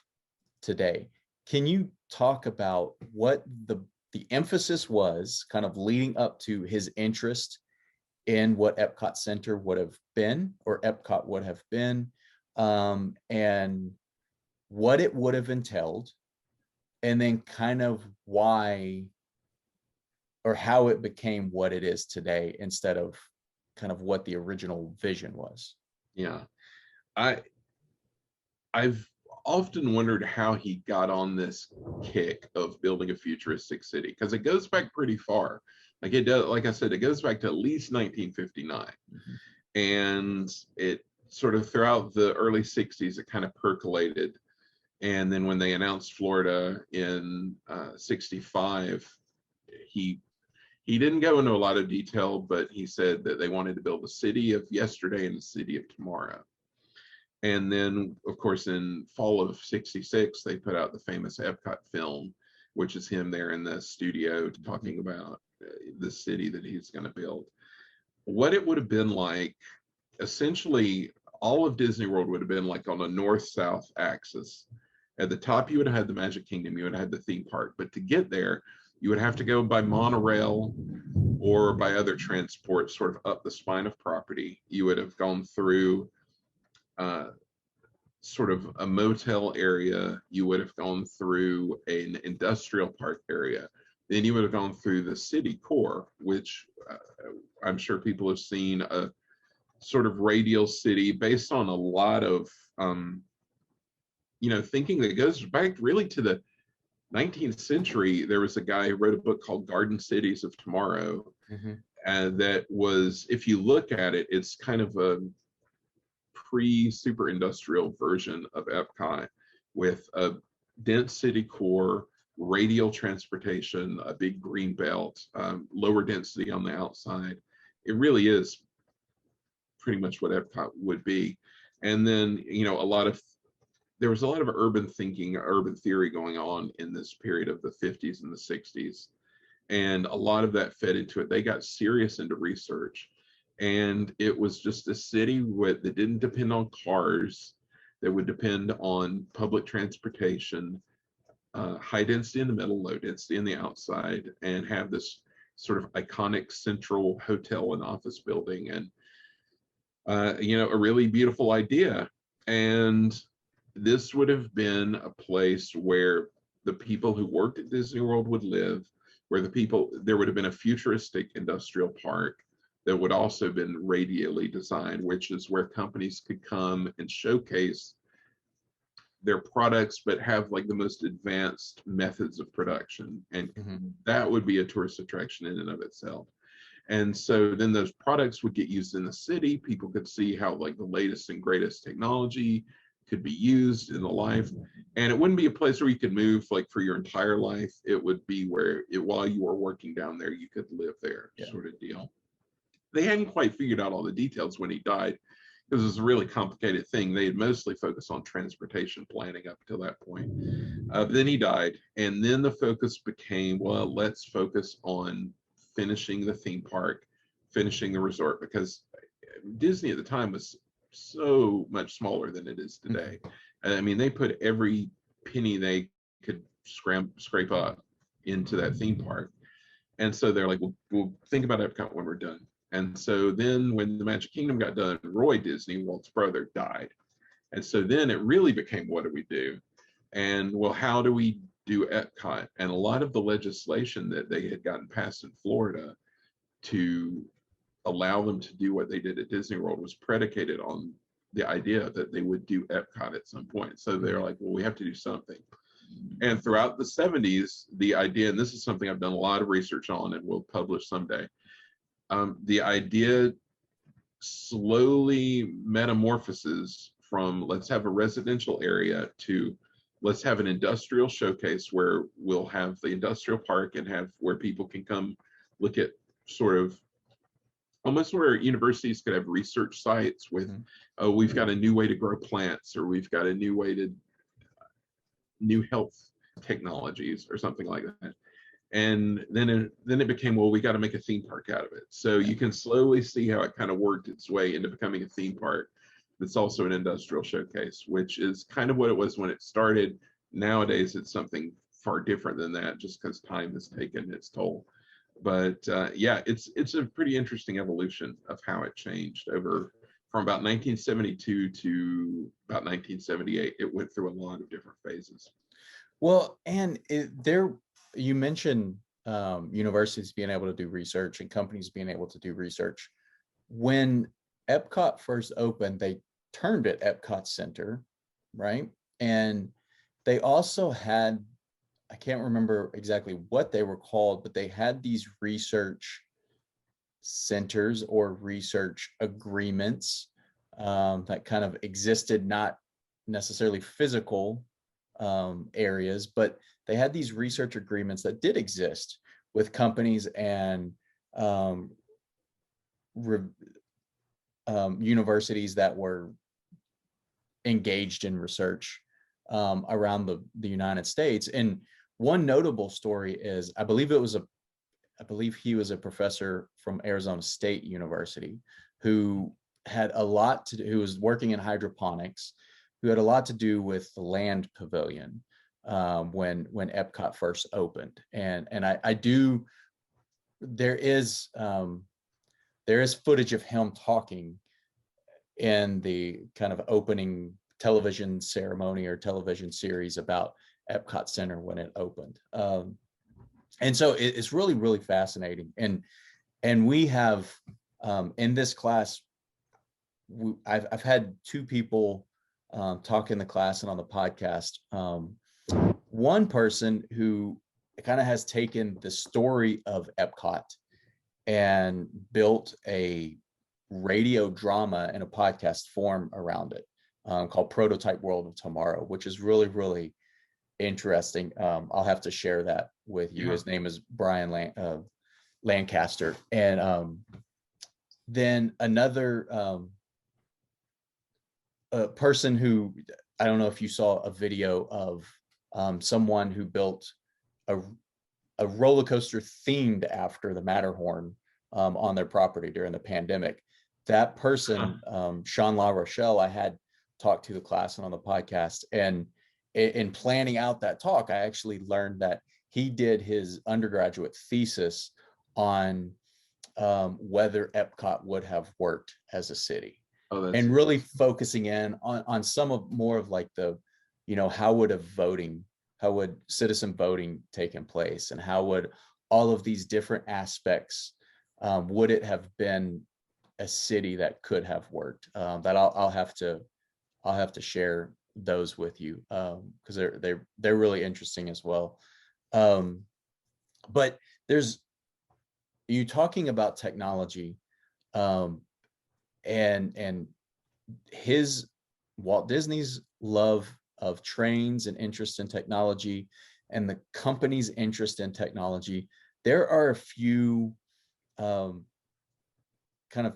A: today. Can you talk about what the emphasis was, kind of leading up to his interest in what Epcot Center would have been, or Epcot would have been, and what it would have entailed, and then kind of why or how it became what it is today, instead of kind of what the original vision was?
B: Yeah. I've often wondered how he got on this kick of building a futuristic city, because it goes back pretty far. Like it does, like I said, it goes back to at least 1959. Mm-hmm. And it sort of throughout the early 60s, it kind of percolated. And then when they announced Florida in 65, he didn't go into a lot of detail, but he said that they wanted to build a city of yesterday and a city of tomorrow. And then, of course, in fall of 66, they put out the famous Epcot film, which is him there in the studio talking about the city that he's going to build. What it would have been like, essentially, all of Disney World would have been like on a north-south axis. At the top, you would have had the Magic Kingdom, you would have had the theme park. But to get there, you would have to go by monorail or by other transport, sort of up the spine of property. You would have gone through sort of a motel area. You would have gone through an industrial park area. then you would have gone through the city core, which I'm sure people have seen, a sort of radial city based on a lot of thinking that goes back really to the 19th century. There was a guy who wrote a book called Garden Cities of Tomorrow,
A: Mhm.
B: and that was, if you look at it, it's kind of a pre-super industrial version of Epcot, with a dense city core, radial transportation, a big green belt, lower density on the outside. It really is pretty much what Epcot would be. And then, there was a lot of urban thinking, urban theory going on in this period of the 50s and the 60s. And a lot of that fed into it. They got serious into research. And it was just a city that didn't depend on cars, that would depend on public transportation, high density in the middle, low density in the outside, and have this sort of iconic central hotel and office building. And a really beautiful idea. And this would have been a place where the people who worked at Disney World would live, where there would have been a futuristic industrial park that would also have been radially designed, which is where companies could come and showcase their products, but have like the most advanced methods of production. And that would be a tourist attraction in and of itself. And so then those products would get used in the city. People could see how like the latest and greatest technology could be used in the life. And it wouldn't be a place where you could move like for your entire life. It would be where while you were working down there, you could live there, sort of deal. They hadn't quite figured out all the details when he died, because it was a really complicated thing. They had mostly focused on transportation planning up until that point. But then he died. And then the focus became, well, let's focus on finishing the theme park, finishing the resort, because Disney at the time was so much smaller than it is today. I mean, they put every penny they could scrape up into that theme park. And so they're like, we'll think about Epcot when we're done. And so then when the Magic Kingdom got done, Roy Disney, Walt's brother, died. And so then it really became, what do we do? And well, how do we do Epcot? And a lot of the legislation that they had gotten passed in Florida to allow them to do what they did at Disney World was predicated on the idea that they would do Epcot at some point. So they're like, well, we have to do something. And throughout the 70s, the idea, and this is something I've done a lot of research on and will publish someday, the idea slowly metamorphoses from let's have a residential area to let's have an industrial showcase where we'll have the industrial park and have where people can come look at sort of almost where universities could have research sites with, oh, we've got a new way to grow plants, or we've got a new way to new health technologies or something like that. And then it became, well, we got to make a theme park out of it. So you can slowly see how it kind of worked its way into becoming a theme park that's also an industrial showcase, which is kind of what it was when it started. Nowadays, it's something far different than that, just because time has taken its toll. But yeah, it's a pretty interesting evolution of how it changed over from about 1972 to about 1978. It went through a lot of different phases.
A: Well, and you mentioned universities being able to do research and companies being able to do research. When Epcot first opened, they termed it Epcot Center, right? And they also had, I can't remember exactly what they were called, but they had these research centers or research agreements that kind of existed, not necessarily physical areas, but they had these research agreements that did exist with companies and universities that were engaged in research around the United States. And one notable story is, I believe he was a professor from Arizona State University who had a lot to do, who was working in hydroponics, who had a lot to do with the land pavilion when Epcot first opened. And there is footage of him talking in the kind of opening television ceremony or television series about Epcot Center when it opened. And so it's really, really fascinating. And we have in this class, I've had two people talk in the class and on the podcast. One person who kind of has taken the story of Epcot and built a radio drama in a podcast form around it, called Prototype World of Tomorrow, which is really, really interesting. I'll have to share that with you.
B: Yeah.
A: His name is Brian Lancaster. And then another a person who, I don't know if you saw a video of someone who built a, a roller coaster themed after the Matterhorn on their property during the pandemic. That person, Sean La Rochelle, I had talked to the class and on the podcast. And in planning out that talk, I actually learned that he did his undergraduate thesis on whether Epcot would have worked as a city,
B: Oh, that's
A: and really focusing in on some of more of like the, how would citizen voting taken place, and how would all of these different aspects, would it have been a city that could have worked, that I'll have to share those with you, because they're really interesting as well. But there's, you talking about technology, um, and his Walt Disney's love of trains and interest in technology, and the company's interest in technology. There are a few kind of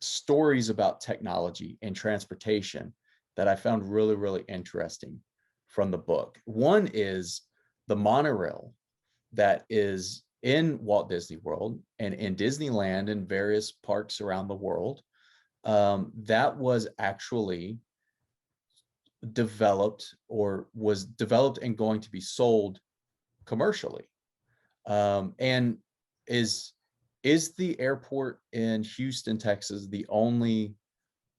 A: stories about technology and transportation that I found really, really interesting from the book. One is the monorail that is in Walt Disney World and in Disneyland and various parks around the world. That was actually developed, or was developed and going to be sold commercially. And is the airport in Houston, Texas,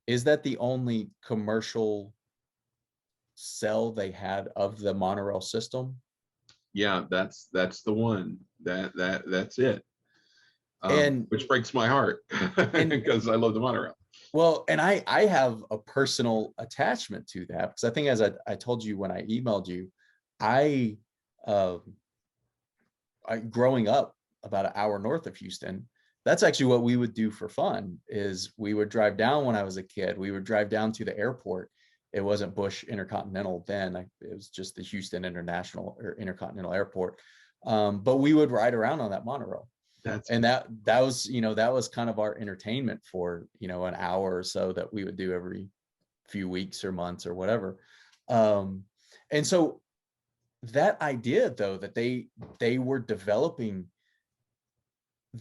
A: is that the only commercial sell they had of the monorail system?
B: Yeah, that's the one. That's it.
A: And
B: Which breaks my heart
A: and
B: because I love the monorail.
A: well, and I have a personal attachment to that, because I think, as I told you when I emailed you, I uh, growing up about an hour north of Houston, that's actually what we would do for fun. Is we would drive down when I was a kid. We would drive down to the airport. It wasn't Bush Intercontinental then. It was just the Houston International or Intercontinental Airport. But we would ride around on that monorail.
B: That's
A: And that was, that was kind of our entertainment for, an hour or so that we would do every few weeks or months or whatever. And so that idea, though, that they were developing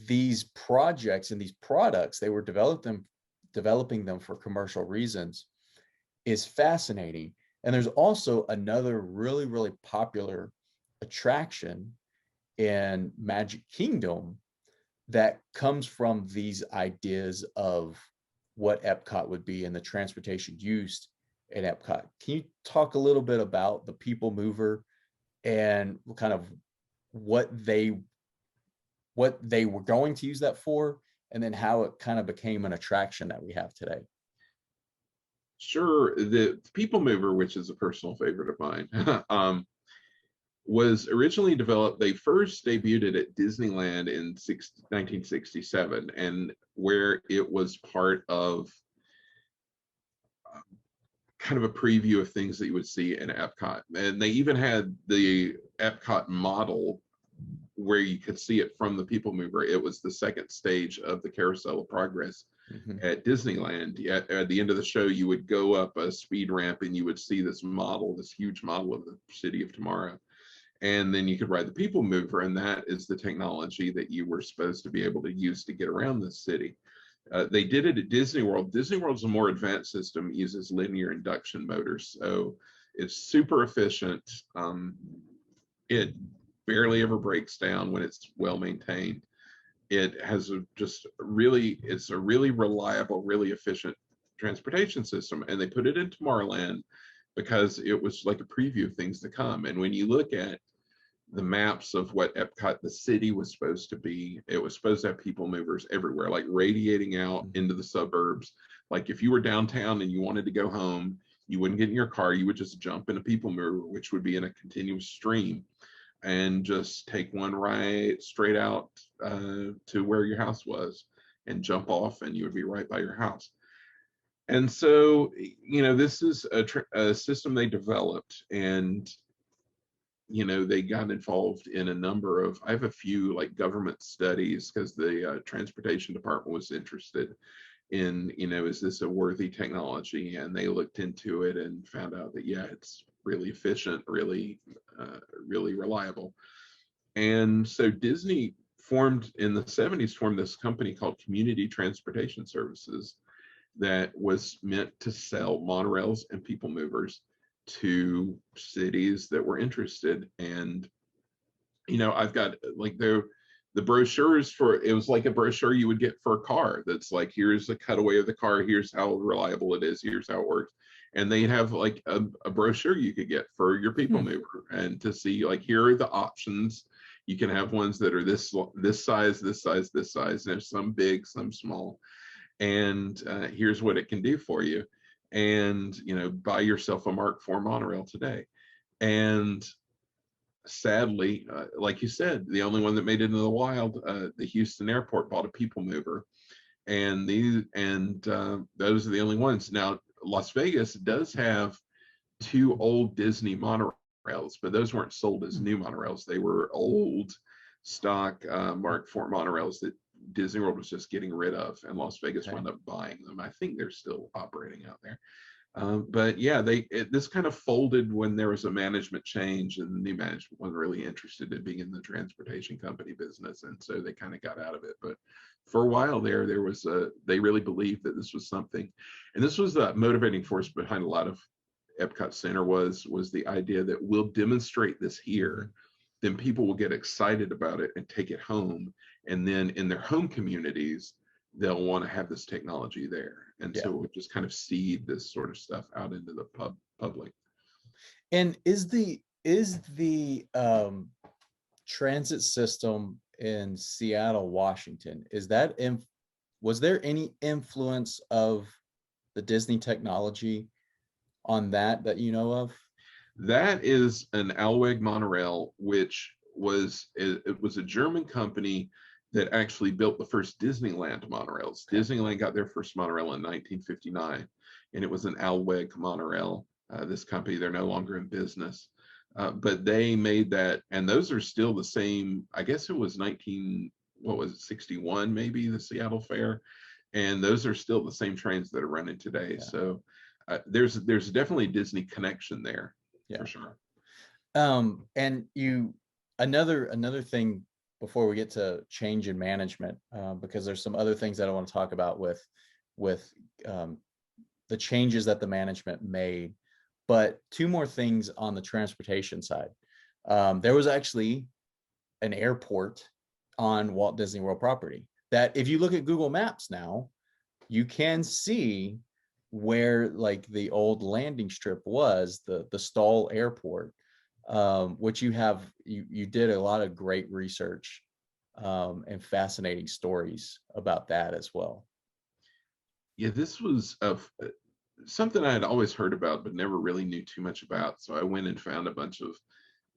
A: these projects and these products, they were developing them for commercial reasons, is fascinating. And there's also another really, really popular attraction in Magic Kingdom that comes from these ideas of what Epcot would be and the transportation used in Epcot. Can you talk a little bit about the People Mover and kind of what they were going to use that for, and then how it kind of became an attraction that we have today?
B: Sure. The People Mover, which is a personal favorite of mine, was originally developed. They first debuted it at Disneyland in 1967, and where it was part of kind of a preview of things that you would see in Epcot. And they even had the Epcot model where you could see it from the People Mover. It was the second stage of the Carousel of Progress at Disneyland. At the end of the show, you would go up a speed ramp and you would see this model, this huge model of the City of Tomorrow. And then you could ride the People Mover, and that is the technology that you were supposed to be able to use to get around the city. They did it at Disney World. Disney World's a more advanced system, uses linear induction motors, so it's super efficient. It barely ever breaks down when it's well maintained. It has it's a really reliable, really efficient transportation system, and they put it in Tomorrowland because it was like a preview of things to come. And when you look at the maps of what Epcot, the city, was supposed to be. It was supposed to have people movers everywhere, like radiating out into the suburbs. Like if you were downtown and you wanted to go home, you wouldn't get in your car, you would just jump in a people mover, which would be in a continuous stream, and just take one right straight out to where your house was and jump off, and you would be right by your house. And so, this is a system they developed, and they got involved in a number of, I have a few like government studies, because the transportation department was interested in, is this a worthy technology? And they looked into it and found out that, yeah, it's really efficient, really reliable. And so Disney formed in the 70s, formed this company called Community Transportation Services that was meant to sell monorails and people movers to cities that were interested. And I've got like the brochures for, it was like a brochure you would get for a car that's like, here's a cutaway of the car, here's how reliable it is, here's how it works. And they have like a brochure you could get for your people mover, and to see like, here are the options. You can have ones that are this size, this size, this size. There's some big, some small, and here's what it can do for you. And buy yourself a Mark IV monorail today. And sadly, like you said, the only one that made it into the wild, the Houston airport bought a people mover, and those are the only ones. Now Las Vegas does have 2 old Disney monorails, but those weren't sold as new monorails. They were old stock Mark IV monorails that Disney World was just getting rid of, and Las Vegas wound up buying them. I think they're still operating out there. But yeah, this kind of folded when there was a management change, and the new management wasn't really interested in being in the transportation company business, and so they kind of got out of it. But for a while there was they really believed that this was something, and this was the motivating force behind a lot of Epcot Center was the idea that we'll demonstrate this here, then people will get excited about it and take it home, and then in their home communities they'll want to have this technology there. And so it would just kind of seed this sort of stuff out into the public.
A: And is the transit system in Seattle, Washington, was there any influence of the Disney technology on that you know of?
B: That is an Alweg monorail, which it was a German company that actually built the first Disneyland monorails. Disneyland got their first monorail in 1959, and it was an Alweg monorail. This company, they're no longer in business, but they made that, and those are still the same. I guess it was 61 maybe, the Seattle Fair, and those are still the same trains that are running today. So there's definitely a Disney connection there, for sure.
A: And another thing before we get to change in management, because there's some other things that I want to talk about with the changes that the management made. But 2 more things on the transportation side. There was actually an airport on Walt Disney World property that, if you look at Google Maps now, you can see where like the old landing strip was, the Stall Airport, which you did a lot of great research and fascinating stories about that as well.
B: Yeah, this was something I had always heard about but never really knew too much about. So I went and found a bunch of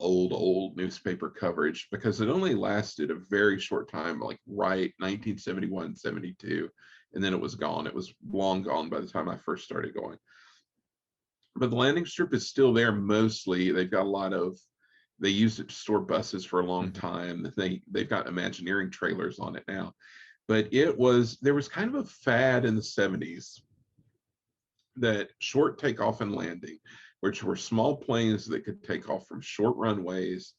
B: old newspaper coverage, because it only lasted a very short time, like 1971, 72, and then it was gone. It was long gone by the time I first started going. But the landing strip is still there mostly. They've got they used it to store buses for a long time. They've got Imagineering trailers on it now. But there was kind of a fad in the 70s that short takeoff and landing, which were small planes that could take off from short runways.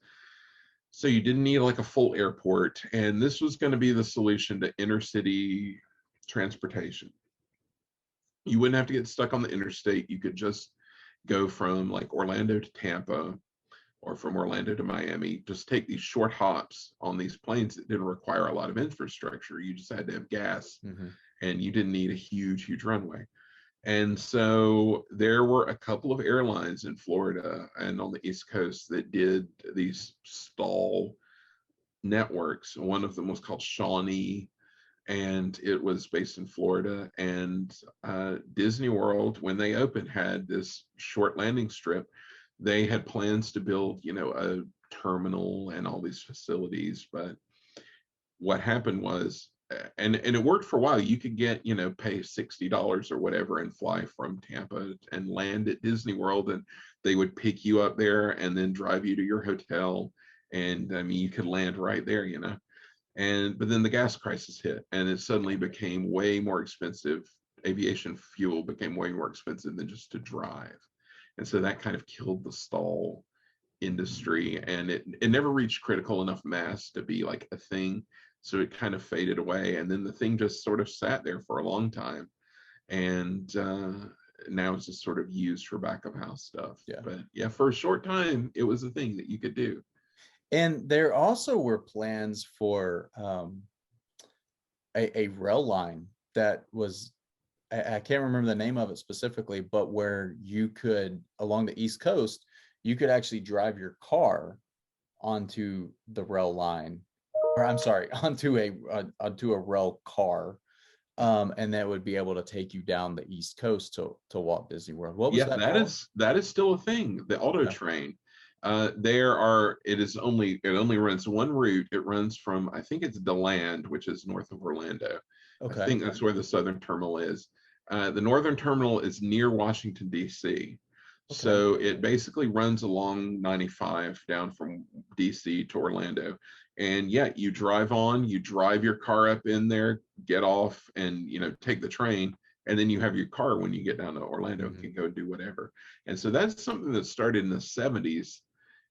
B: So you didn't need like a full airport. And this was going to be the solution to intercity transportation. You wouldn't have to get stuck on the interstate. You could just go from like Orlando to Tampa, or from Orlando to Miami, just take these short hops on these planes that didn't require a lot of infrastructure. You just had to have gas, and you didn't need a huge runway. And so there were a couple of airlines in Florida and on the East Coast that did these stall networks. One of them was called Shawnee, and it was based in Florida. And Disney World, when they opened, had this short landing strip. They had plans to build, a terminal and all these facilities, but what happened was, and it worked for a while. You could get, pay $60 or whatever and fly from Tampa and land at Disney World, and they would pick you up there and then drive you to your hotel. And I mean, you could land right there, but then the gas crisis hit, and it suddenly became way more expensive. Aviation fuel became way more expensive than just to drive. And so that kind of killed the stall industry, and it never reached critical enough mass to be like a thing. So it kind of faded away, and then the thing just sort of sat there for a long time. And now it's just sort of used for back of house stuff.
A: Yeah.
B: But yeah, for a short time, it was a thing that you could do.
A: And there also were plans for a rail line that was, I can't remember the name of it specifically, but where you could, along the East Coast, you could actually drive your car onto the rail line, or I'm sorry, onto a rail car, and that would be able to take you down the East Coast to Walt Disney World. What was
B: Yeah,
A: that
B: that
A: called?
B: that is still a thing. The auto
A: Yeah.
B: train. It only runs one route. It runs from, I think it's DeLand, which is north of Orlando. I
A: Okay.
B: think that's where the southern terminal is. The northern terminal is near Washington, D.C. So it basically runs along 95 down from DC to Orlando. And yeah, you drive your car up in there, get off, and take the train. And then you have your car when you get down to Orlando and can go do whatever. And so that's something that started in the 70s.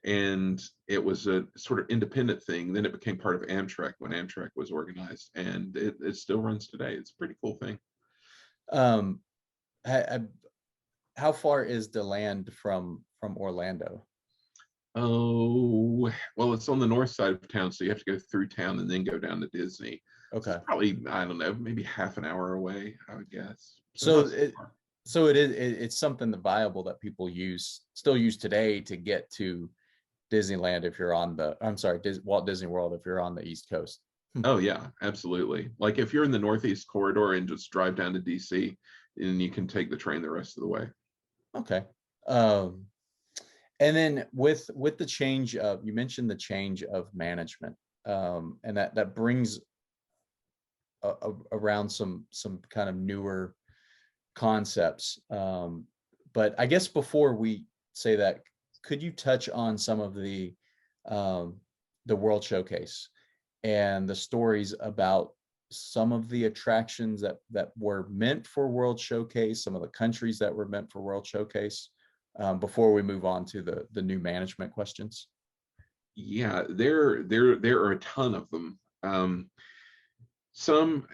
B: And it was a sort of independent thing. Then it became part of Amtrak when Amtrak was organized. And it still runs today. It's a pretty cool thing.
A: Um, how far is DeLand from Orlando?
B: Oh, well, it's on the north side of town, so you have to go through town and then go down to Disney. So
A: Okay.
B: it's probably, I don't know, maybe half an hour away, I would guess.
A: So it's something that viable that people still use today to get to Disneyland if you're on Walt Disney World if you're on the East Coast.
B: Oh yeah, absolutely. Like if you're in the Northeast corridor and just drive down to DC, and you can take the train the rest of the way.
A: Okay. And then with the change of, you mentioned the change of management, and that brings around some kind of newer concepts. But I guess before we say that, could you touch on some of the World Showcase and the stories about some of the attractions that were meant for World Showcase, some of the countries that were meant for World Showcase, before we move on to the new management questions?
B: Yeah, there are a ton of them. Some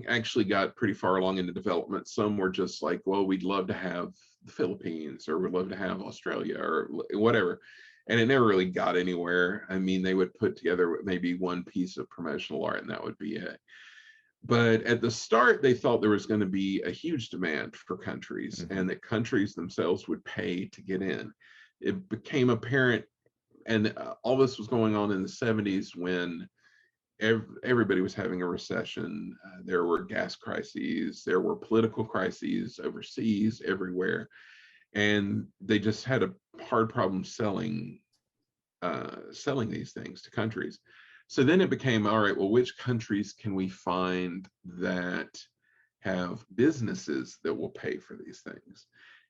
B: actually got pretty far along into development. Some were just like, well, we'd love to have the Philippines, or we'd love to have Australia, or whatever. And it never really got anywhere. I mean, they would put together maybe one piece of promotional art and that would be it. But at the start, they thought there was going to be a huge demand for countries, and that countries themselves would pay to get in. It became apparent, and all this was going on in the 70s when everybody was having a recession. There were gas crises, there were political crises overseas, everywhere, and they just had a hard problem selling these things to countries. So then it became, all right, well, which countries can we find that have businesses that will pay for these things?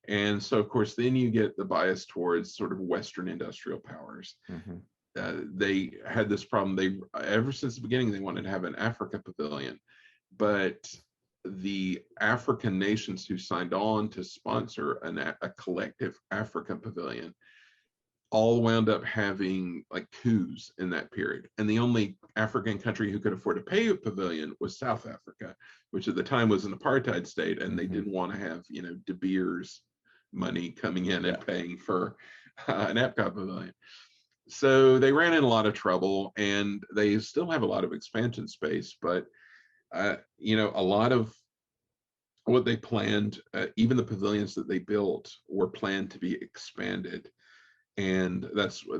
B: And so, of course, then you get the bias towards sort of Western industrial powers. They had this problem. Ever since the beginning, they wanted to have an Africa pavilion, but the African nations who signed on to sponsor a collective Africa pavilion all wound up having like coups in that period. And the only African country who could afford to pay a pavilion was South Africa, which at the time was an apartheid state, and they didn't want to have, De Beers money coming in and paying for an Epcot pavilion. So they ran in a lot of trouble, and they still have a lot of expansion space, but a what they planned, even the pavilions that they built were planned to be expanded. And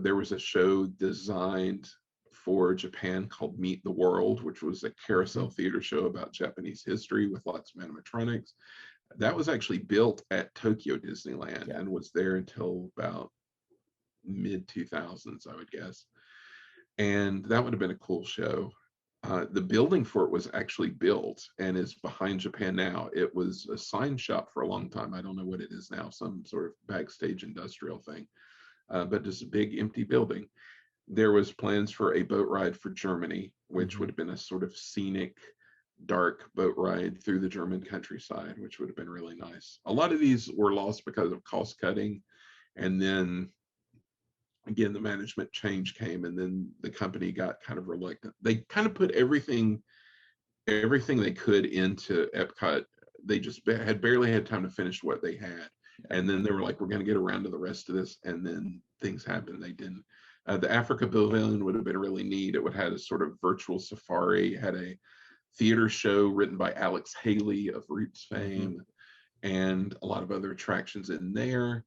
B: there was a show designed for Japan called Meet the World, which was a carousel theater show about Japanese history with lots of animatronics. That was actually built at Tokyo Disneyland and was there until about mid 2000s, I would guess. And that would have been a cool show. The building for it was actually built and is behind Japan now. It was a sign shop for a long time. I don't know what it is now, some sort of backstage industrial thing, but just a big empty building. There was plans for a boat ride for Germany, which would have been a sort of scenic, dark boat ride through the German countryside, which would have been really nice. A lot of these were lost because of cost cutting. And then again, the management change came, and then the company got kind of reluctant. They kind of put everything they could into Epcot. They just had barely had time to finish what they had. And then they were like, we're going to get around to the rest of this. And then things happened. They didn't. The Africa Pavilion would have been really neat. It would have had a sort of virtual safari, had a theater show written by Alex Haley of Roots fame, and a lot of other attractions in there.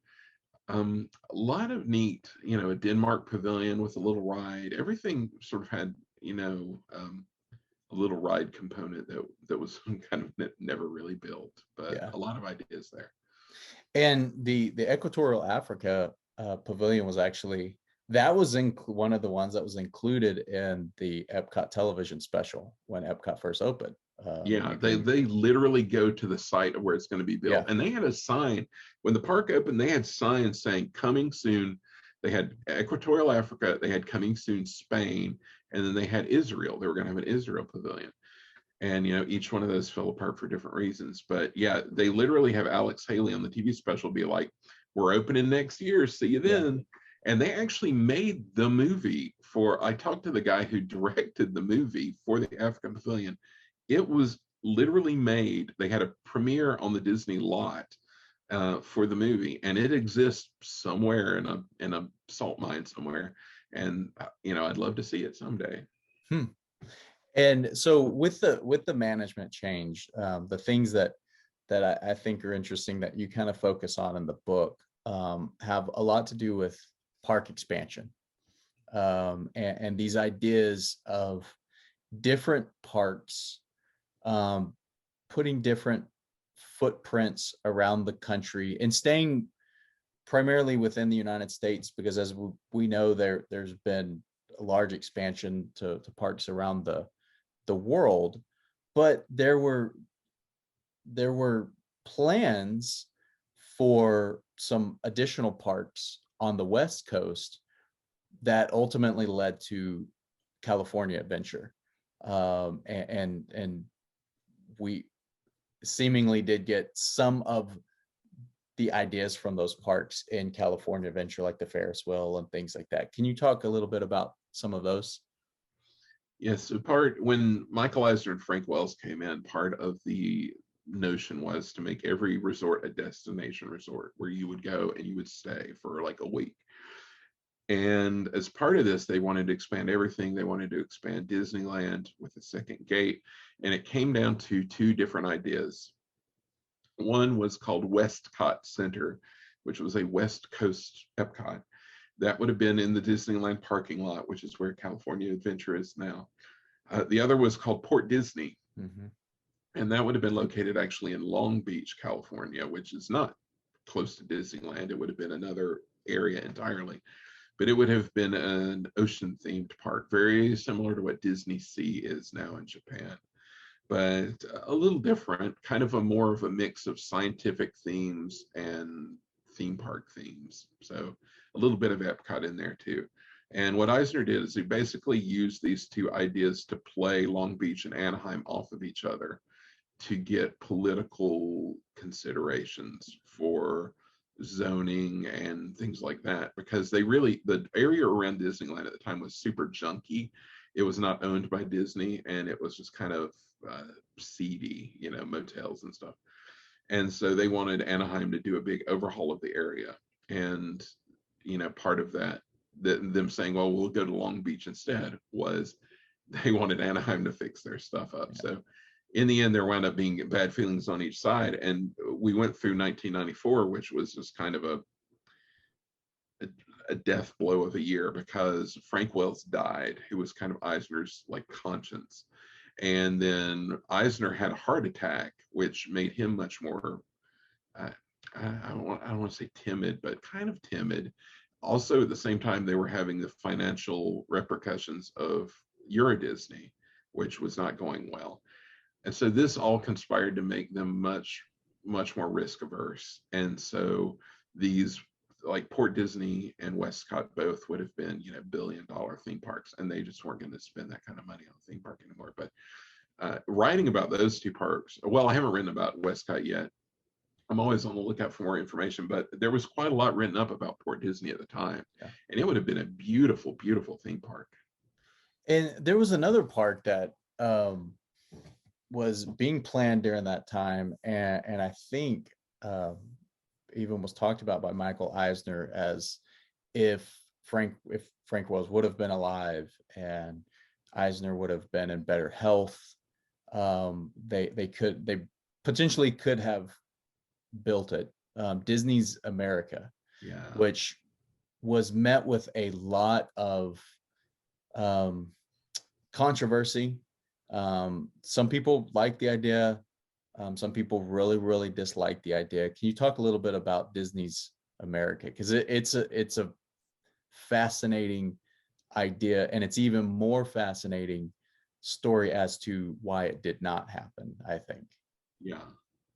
B: A lot of neat, a Denmark pavilion with a little ride. Everything sort of had, a little ride component that was kind of never really built, but a lot of ideas there.
A: And the Equatorial Africa pavilion was actually, that was one of the ones that was included in the Epcot television special when Epcot first opened.
B: They literally go to the site of where it's going to be built. And they had a sign when the park opened. They had signs saying coming soon. They had Equatorial Africa, they had coming soon Spain, and then they had Israel. They were going to have an Israel pavilion. And each one of those fell apart for different reasons. But yeah, they literally have Alex Haley on the TV special be like, we're opening next year, see you then. And they actually made the movie I talked to the guy who directed the movie for the Africa Pavilion. It was literally made. They had a premiere on the Disney lot for the movie, and it exists somewhere in a salt mine somewhere. And I'd love to see it someday.
A: And so with the management change, the things that I think are interesting that you kind of focus on in the book have a lot to do with park expansion, and these ideas of different parks putting different footprints around the country and staying primarily within the United States, because as we know, there's been a large expansion to parks around the world, but there were plans for some additional parks on the West Coast that ultimately led to California Adventure, and we seemingly did get some of the ideas from those parks in California Adventure, like the Ferris wheel and things like that. Can you talk a little bit about some of those?
B: Yes, so when Michael Eisner and Frank Wells came in, part of the notion was to make every resort a destination resort where you would go and you would stay for like a week. And as part of this, they wanted to expand everything. They wanted to expand Disneyland with a second gate. And it came down to two different ideas. One was called Westcott Center, which was a West Coast Epcot. That would have been in the Disneyland parking lot, which is where California Adventure is now. The other was called Port Disney. And that would have been located actually in Long Beach, California, which is not close to Disneyland. It would have been another area entirely. But it would have been an ocean-themed park, very similar to what Disney Sea is now in Japan, but a little different, kind of more of a mix of scientific themes and theme park themes. So a little bit of Epcot in there too. And what Eisner did is he basically used these two ideas to play Long Beach and Anaheim off of each other to get political considerations for zoning and things like that, because the area around Disneyland at the time was super junky. It was not owned by Disney, and it was just kind of seedy, motels and stuff. And so they wanted Anaheim to do a big overhaul of the area. And part of that, them saying, well, we'll go to Long Beach instead, was they wanted Anaheim to fix their stuff up. So in the end, there wound up being bad feelings on each side. And we went through 1994, which was just kind of a death blow of a year, because Frank Wells died, who was kind of Eisner's like conscience. And then Eisner had a heart attack, which made him much more, uh, I don't want to say timid, but kind of timid. Also, at the same time, they were having the financial repercussions of Euro Disney, which was not going well. And so this all conspired to make them much more risk averse. And so these, like Port Disney and Westcott, both would have been, billion-dollar theme parks, and they just weren't going to spend that kind of money on a theme park anymore. But writing about those two parks, well, I haven't written about Westcott yet. I'm always on the lookout for more information, but there was quite a lot written up about Port Disney at the time,
A: Yeah.
B: and it would have been a beautiful, beautiful theme park.
A: And there was another park that was being planned during that time, and I think um, even was talked about by Michael Eisner as if Frank Wells would have been alive and Eisner would have been in better health, they potentially could have built it. Disney's America,
B: Yeah.
A: which was met with a lot of um, controversy. Some people like the idea. Some people really, really dislike the idea. Can you talk a little bit about Disney's America? Because it's a fascinating idea, and it's even more fascinating story as to why it did not happen, I think.
B: Yeah.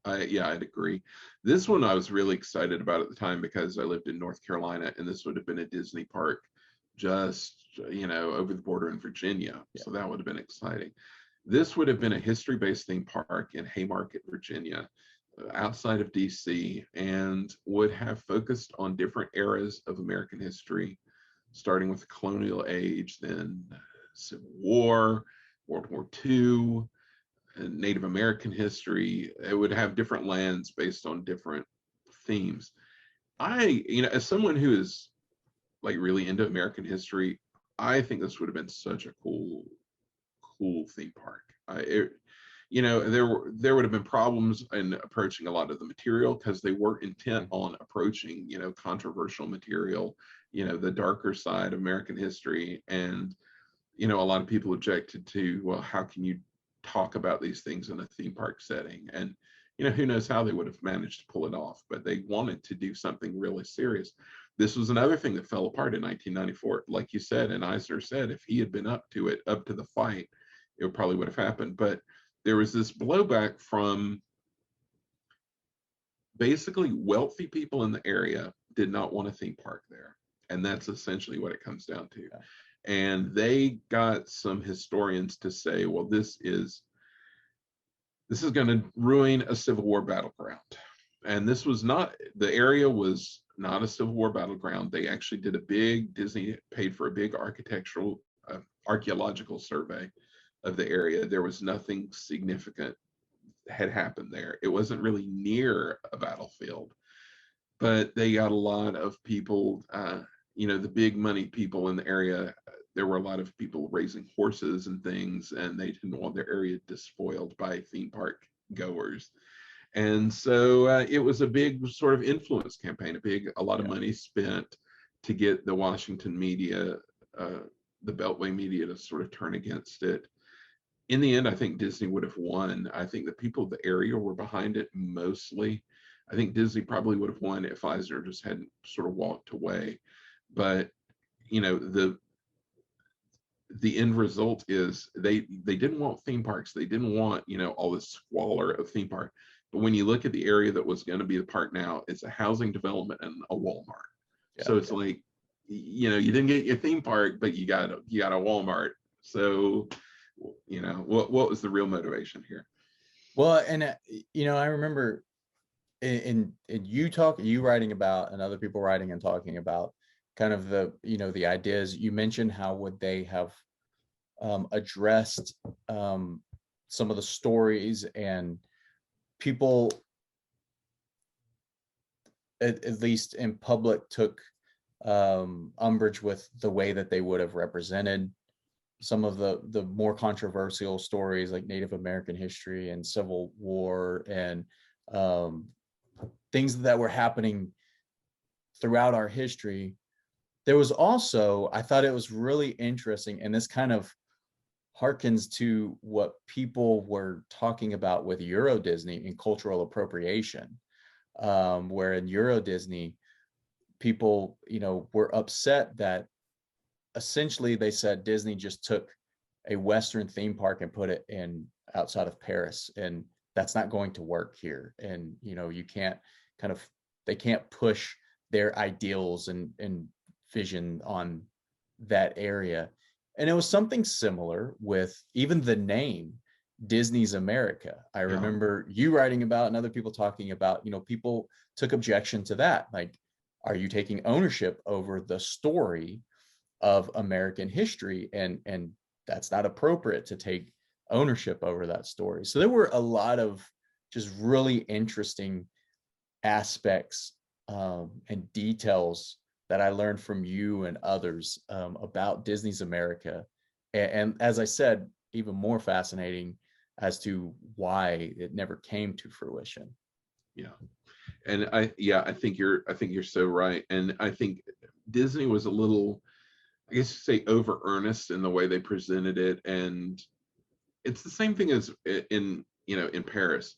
B: I'd agree. This one I was really excited about at the time because I lived in North Carolina, and this would have been a Disney park just, over the border in Virginia.
A: Yeah.
B: So that would have been exciting. This would have been a history-based theme park in Haymarket, Virginia, outside of DC, and would have focused on different eras of American history, starting with the colonial age, then Civil War, World War II, Native American history. It would have different lands based on different themes. As someone who is like really into American history, I think this would have been such a cool theme park. There would have been problems in approaching a lot of the material because they were intent on approaching, controversial material, the darker side of American history. And, a lot of people objected to, well, how can you talk about these things in a theme park setting? And, who knows how they would have managed to pull it off, but they wanted to do something really serious. This was another thing that fell apart in 1994. Like you said, and Eisner said, if he had been up to the fight, it probably would have happened. But there was this blowback from basically wealthy people in the area did not want a theme park there. And that's essentially what it comes down to.
A: Yeah.
B: And they got some historians to say, well, this is going to ruin a Civil War battleground. And the area was not a Civil War battleground. They actually Disney paid for a big archaeological survey of the area. There was nothing significant had happened there. It wasn't really near a battlefield, but they got a lot of people, the big money people in the area. There were a lot of people raising horses and things, and they didn't want their area despoiled by theme park goers. And so it was a big sort of influence campaign, a lot of money spent to get the Washington media, the Beltway media, to sort of turn against it. In the end, I think Disney would have won. I think the people of the area were behind it mostly. I think Disney probably would have won if Eisner just hadn't sort of walked away. But, the end result is they didn't want theme parks. They didn't want, all this squalor of theme park. But when you look at the area that was going to be the park now, it's a housing development and a Walmart. Yeah, so it's like, you didn't get your theme park, but you got a Walmart. So, what was the real motivation here?
A: Well, and I remember in you writing about, and other people writing and talking about kind of the ideas. You mentioned how would they have addressed some of the stories, and people at least in public took umbrage with the way that they would have represented some of the more controversial stories like Native American history and Civil War and um, things that were happening throughout our history. There was also, I thought it was really interesting, and this kind of harkens to what people were talking about with Euro Disney and cultural appropriation, where in Euro Disney, people, were upset that essentially they said Disney just took a Western theme park and put it in outside of Paris, and that's not going to work here. And you can't kind of they can't push their ideals and vision on that area. And it was something similar with even the name Disney's America. I
B: Yeah.
A: remember you writing about and other people talking about, people took objection to that. Like, are you taking ownership over the story of American history? And that's not appropriate to take ownership over that story. So there were a lot of just really interesting aspects and details that I learned from you and others about Disney's America. And as I said, even more fascinating as to why it never came to fruition.
B: Yeah. And I think you're so right. And I think Disney was a little, I guess you say, over earnest in the way they presented it. And it's the same thing as in Paris.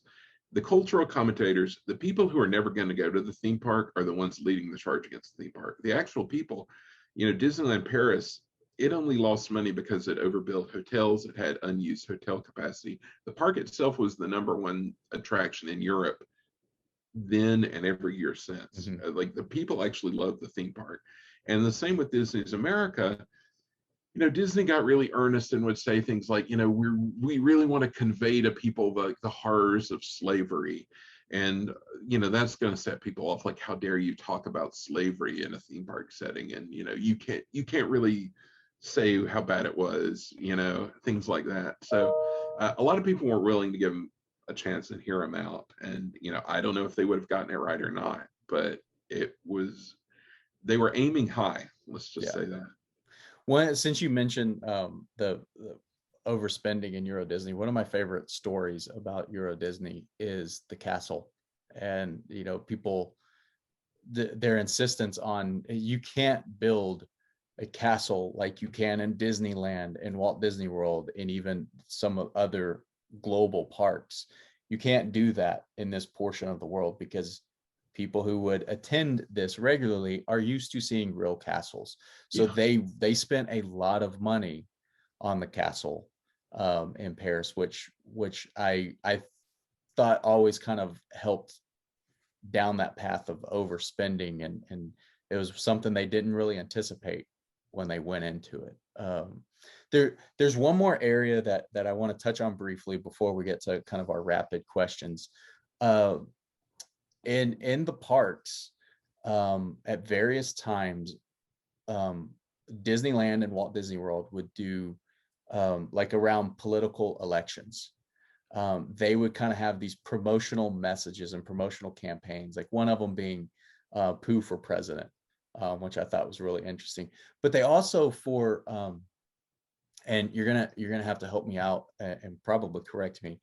B: The cultural commentators, the people who are never going to go to the theme park, are the ones leading the charge against the theme park. The actual people, Disneyland Paris, it only lost money because it overbuilt hotels. It had unused hotel capacity. The park itself was the number one attraction in Europe then and every year since.
A: Mm-hmm.
B: Like, the people actually love the theme park. And the same with Disney's America. Disney got really earnest and would say things like, we really want to convey to people the horrors of slavery. And, that's going to set people off. Like, how dare you talk about slavery in a theme park setting? And, you can't really say how bad it was, things like that. So a lot of people weren't willing to give him a chance and hear him out. And, I don't know if they would have gotten it right or not, but they were aiming high. Let's just say that.
A: Since you mentioned the overspending in Euro Disney, one of my favorite stories about Euro Disney is the castle, and people, their insistence on, you can't build a castle like you can in Disneyland and Walt Disney World and even some other global parks. You can't do that in this portion of the world because people who would attend this regularly are used to seeing real castles. So
B: Yeah.
A: they spent a lot of money on the castle in Paris, which I thought always kind of helped down that path of overspending, and it was something they didn't really anticipate when they went into it. There's one more area that I want to touch on briefly before we get to kind of our rapid questions. In the parks, at various times, Disneyland and Walt Disney World would do like around political elections. They would kind of have these promotional messages and promotional campaigns, like one of them being Pooh for president, which I thought was really interesting. But they also and you're gonna have to help me out and probably correct me.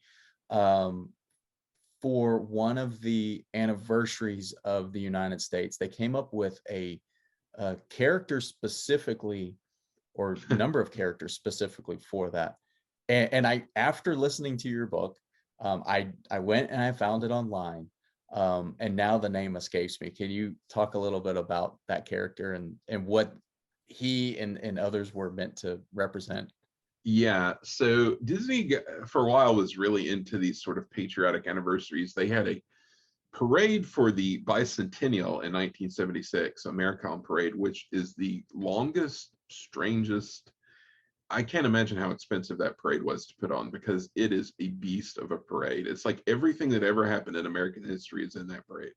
A: For one of the anniversaries of the United States, they came up with a character specifically, or number of characters specifically for that. And I, after listening to your book, I went and I found it online, and now the name escapes me. Can you talk a little bit about that character and what he and others were meant to represent?
B: Yeah, so Disney for a while was really into these sort of patriotic anniversaries. They had a parade for the bicentennial in 1976, AmeriCon Parade, which is the longest, strangest. I can't imagine how expensive that parade was to put on, because it is a beast of a parade. It's like everything that ever happened in American history is in that parade.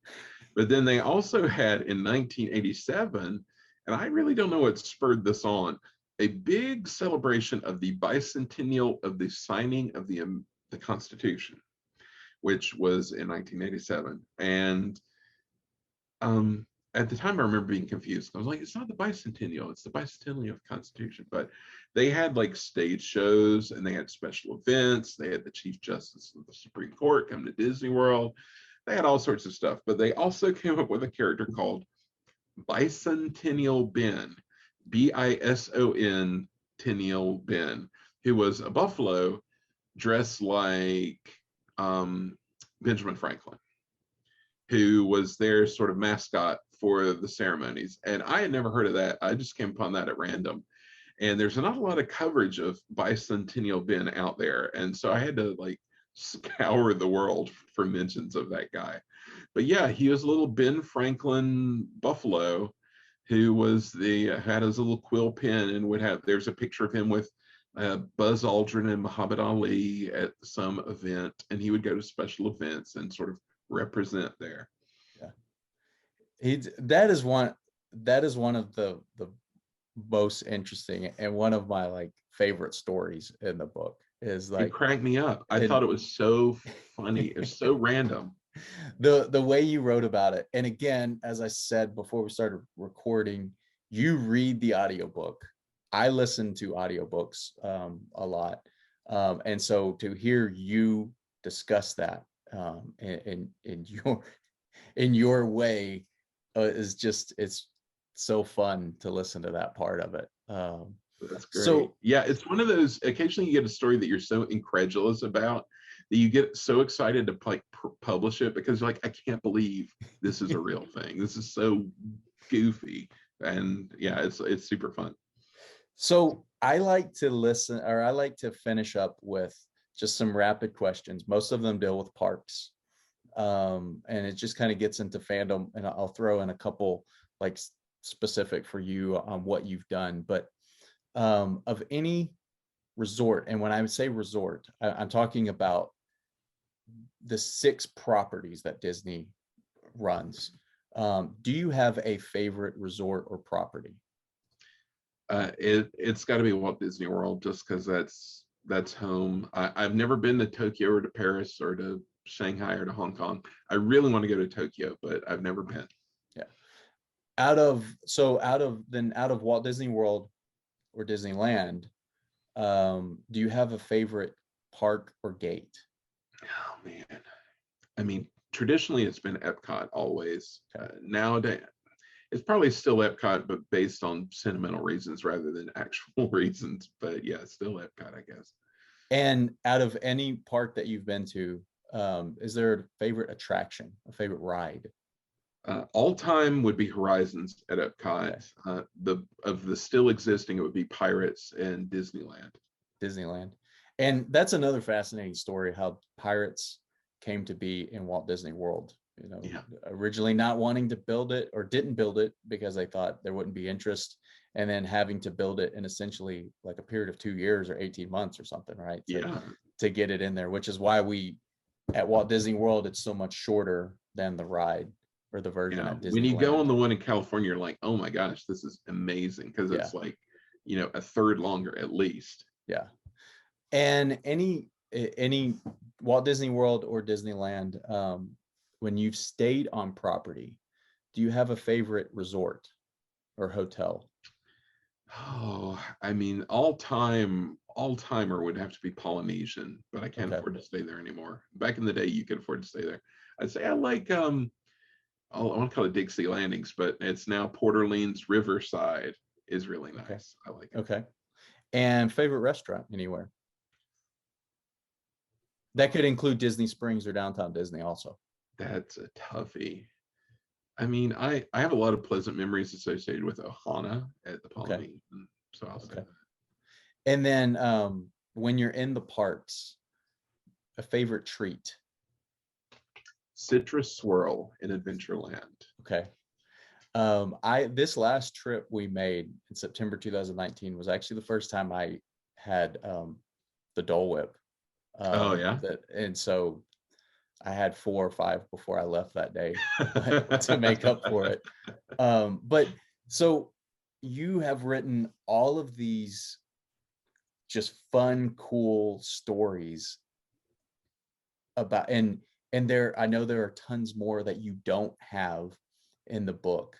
B: But then they also had in 1987, and I really don't know what spurred this on, a big celebration of the bicentennial of the signing of the Constitution, which was in 1987. And at the time I remember being confused. I was like, it's not the bicentennial, it's the bicentennial of the Constitution. But they had like stage shows and they had special events. They had the Chief Justice of the Supreme Court come to Disney World. They had all sorts of stuff. But they also came up with a character called Bicentennial Ben, Bison Tennial Ben, who was a buffalo dressed like Benjamin Franklin, who was their sort of mascot for the ceremonies. And I had never heard of that. I just came upon that at random. And there's not a lot of coverage of Bicentennial Ben out there. And so I had to like scour the world for mentions of that guy. But yeah, he was a little Ben Franklin buffalo who was the had his little quill pen and would have, there's a picture of him with Buzz Aldrin and Muhammad Ali at some event, and he would go to special events and sort of represent there.
A: Yeah. That is one of the most interesting and one of my like favorite stories in the book is
B: It
A: like
B: cracked me up. I thought it was so funny. It's so random.
A: the way you wrote about it. And again, as I said before we started recording, you read the audiobook. I listen to audiobooks a lot. And so to hear you discuss that in your way is just, it's so fun to listen to that part of it.
B: That's great.
A: So
B: Yeah, it's one of those, occasionally you get a story that you're so incredulous about that you get so excited to like publish it because you're like, I can't believe this is a real thing. This is so goofy. And yeah, it's super fun.
A: So I like to listen, or I like to finish up with just some rapid questions. Most of them deal with parks. And it just kind of gets into fandom, and I'll throw in a couple like specific for you on what you've done. But of any resort, and when I would say resort, I'm talking about the 6 properties that Disney runs. Do you have a favorite resort or property?
B: It's got to be Walt Disney World just because that's home. I've never been to Tokyo or to Paris or to Shanghai or to Hong Kong. I really want to go to Tokyo, but I've never been.
A: Yeah. Out of Walt Disney World or Disneyland, do you have a favorite park or gate?
B: Oh man, I mean, traditionally it's been Epcot always. Nowadays, it's probably still Epcot, but based on sentimental reasons rather than actual reasons. But yeah, still Epcot, I guess.
A: And out of any park that you've been to, is there a favorite attraction, a favorite ride?
B: All time would be Horizons at Epcot.
A: Okay.
B: The still existing, it would be Pirates and Disneyland.
A: Disneyland. And that's another fascinating story, how Pirates came to be in Walt Disney World.
B: Yeah.
A: Originally not wanting to build it, or didn't build it because they thought there wouldn't be interest, and then having to build it in essentially like a period of 2 years or 18 months or something, right?
B: Yeah.
A: To get it in there, which is why we at Walt Disney World, it's so much shorter than the ride or the version
B: Yeah.
A: at
B: When you go
A: Disneyland.
B: on the one in California, you're like, oh my gosh, this is amazing because
A: Yeah.
B: it's like, a third longer at least.
A: Yeah. And any Walt Disney World or Disneyland, when you've stayed on property, do you have a favorite resort or hotel?
B: Oh, I mean, all timer would have to be Polynesian, but I can't
A: Okay.
B: afford to stay there anymore. Back in the day, you could afford to stay there. I'd say I like I want to call it Dixie Landings, but it's now Port Orleans Riverside is really
A: Okay.
B: nice. I like it.
A: Okay. And favorite restaurant anywhere? That could include Disney Springs or Downtown Disney also.
B: That's a toughie. I mean, I have a lot of pleasant memories associated with Ohana at the
A: Okay.
B: Polynesian, so I'll say
A: Okay.
B: that.
A: And then when you're in the parks, a favorite treat?
B: Citrus Swirl in Adventureland.
A: Okay. This last trip we made in September 2019 was actually the first time I had the Dole Whip.
B: Oh yeah.
A: And so I had 4 or 5 before I left that day to make up for it. But so you have written all of these just fun, cool stories about, and there, I know there are tons more that you don't have in the book,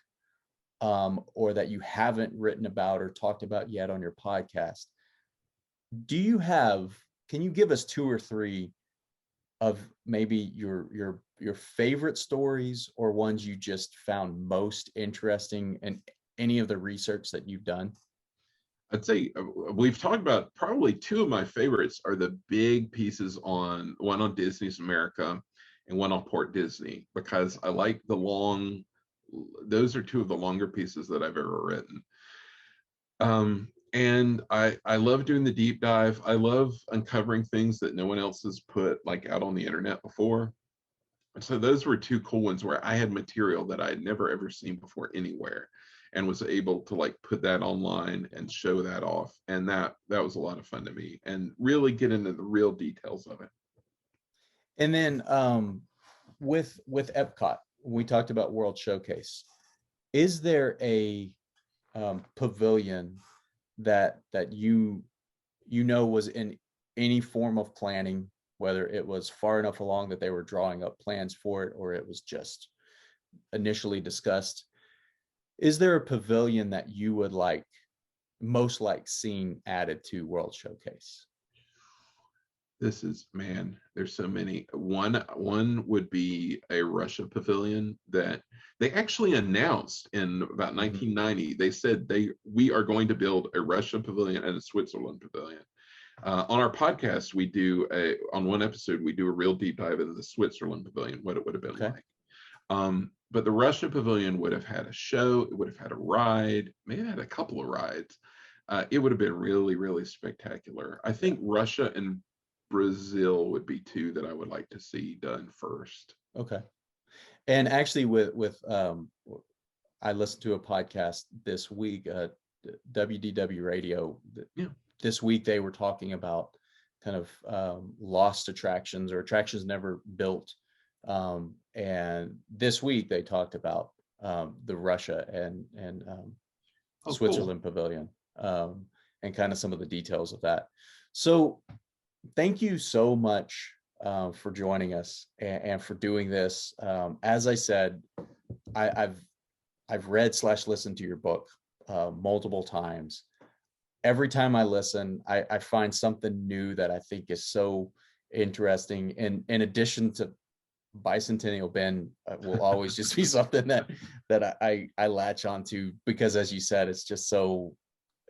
A: or that you haven't written about or talked about yet on your podcast, can you give us two or three of maybe your favorite stories, or ones you just found most interesting in any of the research that you've done?
B: I'd say we've talked about probably two of my favorites are the big pieces on one on Disney's America and one on Port Disney, because I like the long, those are two of the longer pieces that I've ever written. And I love doing the deep dive. I love uncovering things that no one else has put like out on the internet before. So those were two cool ones where I had material that I had never ever seen before anywhere, and was able to like put that online and show that off. And that was a lot of fun to me, and really get into the real details of it.
A: And then with Epcot, we talked about World Showcase. Is there a pavilion that you know was in any form of planning, whether it was far enough along that they were drawing up plans for it, or it was just initially discussed? Is there a pavilion that you would most like seeing added to World Showcase?
B: This is, man, there's so many. One would be a Russia pavilion that they actually announced in about 1990. They said we are going to build a Russia pavilion and a Switzerland pavilion. On our podcast, on one episode we do a real deep dive into the Switzerland pavilion, what it would have been like. But the Russia pavilion would have had a show, it would have had a ride, maybe had a couple of rides. It would have been really, really spectacular. I think Russia and Brazil would be two that I would like to see done first.
A: Okay. And actually with I listened to a podcast this week, WDW radio.
B: Yeah.
A: This week they were talking about kind of lost attractions or attractions never built. And this week they talked about the Russia and Switzerland pavilion, and kind of some of the details of that. So thank you so much for joining us and for doing this. As I said, I've read / listened to your book multiple times. Every time I listen, I find something new that I think is so interesting. And in addition to Bicentennial Ben, will always just be something that I latch onto, because as you said, it's just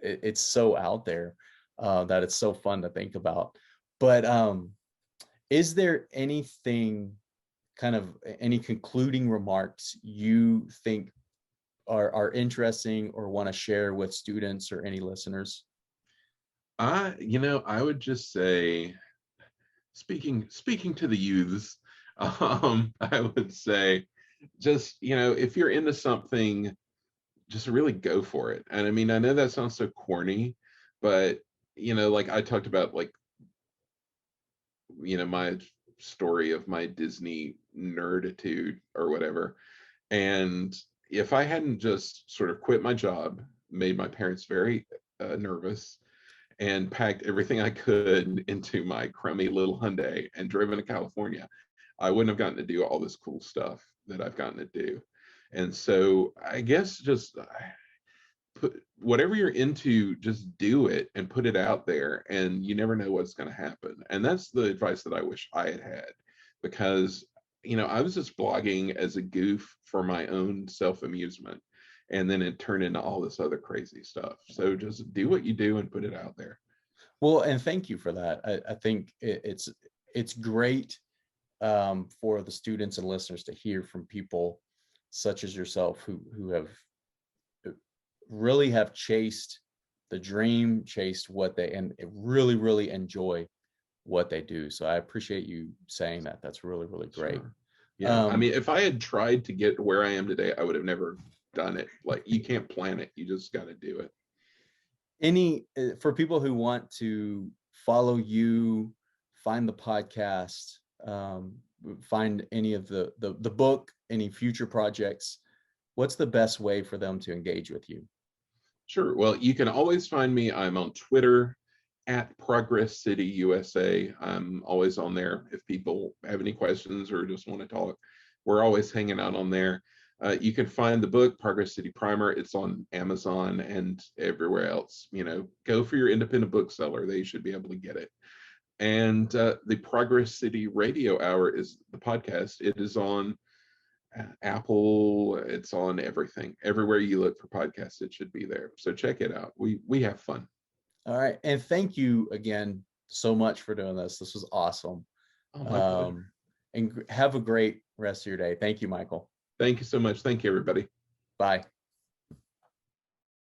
A: it's so out there that it's so fun to think about. But is there anything, kind of any concluding remarks you think are interesting or want to share with students or any listeners?
B: I would just say, speaking to the youths, I would say, just, if you're into something, just really go for it. And I mean, I know that sounds so corny, but like I talked about, like, my story of my Disney nerditude or whatever. And if I hadn't just sort of quit my job, made my parents very nervous, and packed everything I could into my crummy little Hyundai and driven to California, I wouldn't have gotten to do all this cool stuff that I've gotten to do. And so I guess just put whatever you're into, just do it and put it out there, and you never know what's going to happen. And that's the advice that I wish I had, because I was just blogging as a goof for my own self-amusement, and then it turned into all this other crazy stuff. So just do what you do and put it out there.
A: Well, and thank you for that. I think it's great for the students and listeners to hear from people such as yourself who have really have chased the dream, chased what they, and really, really enjoy what they do. So I appreciate you saying that. That's really, really great.
B: Sure. Yeah. I mean, if I had tried to get where I am today, I would have never done it. Like, you can't plan it. You just got to do it.
A: For people who want to follow you, find the podcast, find any of the book, any future projects, what's the best way for them to engage with you?
B: Sure. Well, you can always find me. I'm on Twitter at Progress City USA. I'm always on there if people have any questions or just want to talk. We're always hanging out on there. You can find the book Progress City Primer. It's on Amazon and everywhere else. Go for your independent bookseller. They should be able to get it. And the Progress City Radio Hour is the podcast. It is on Apple. It's on everything. Everywhere you look for podcasts, it should be there. So check it out. We have fun.
A: All right. And thank you again so much for doing this. This was awesome.
B: Oh, my pleasure.
A: And have a great rest of your day. Thank you, Michael.
B: Thank you so much. Thank you, everybody.
A: Bye.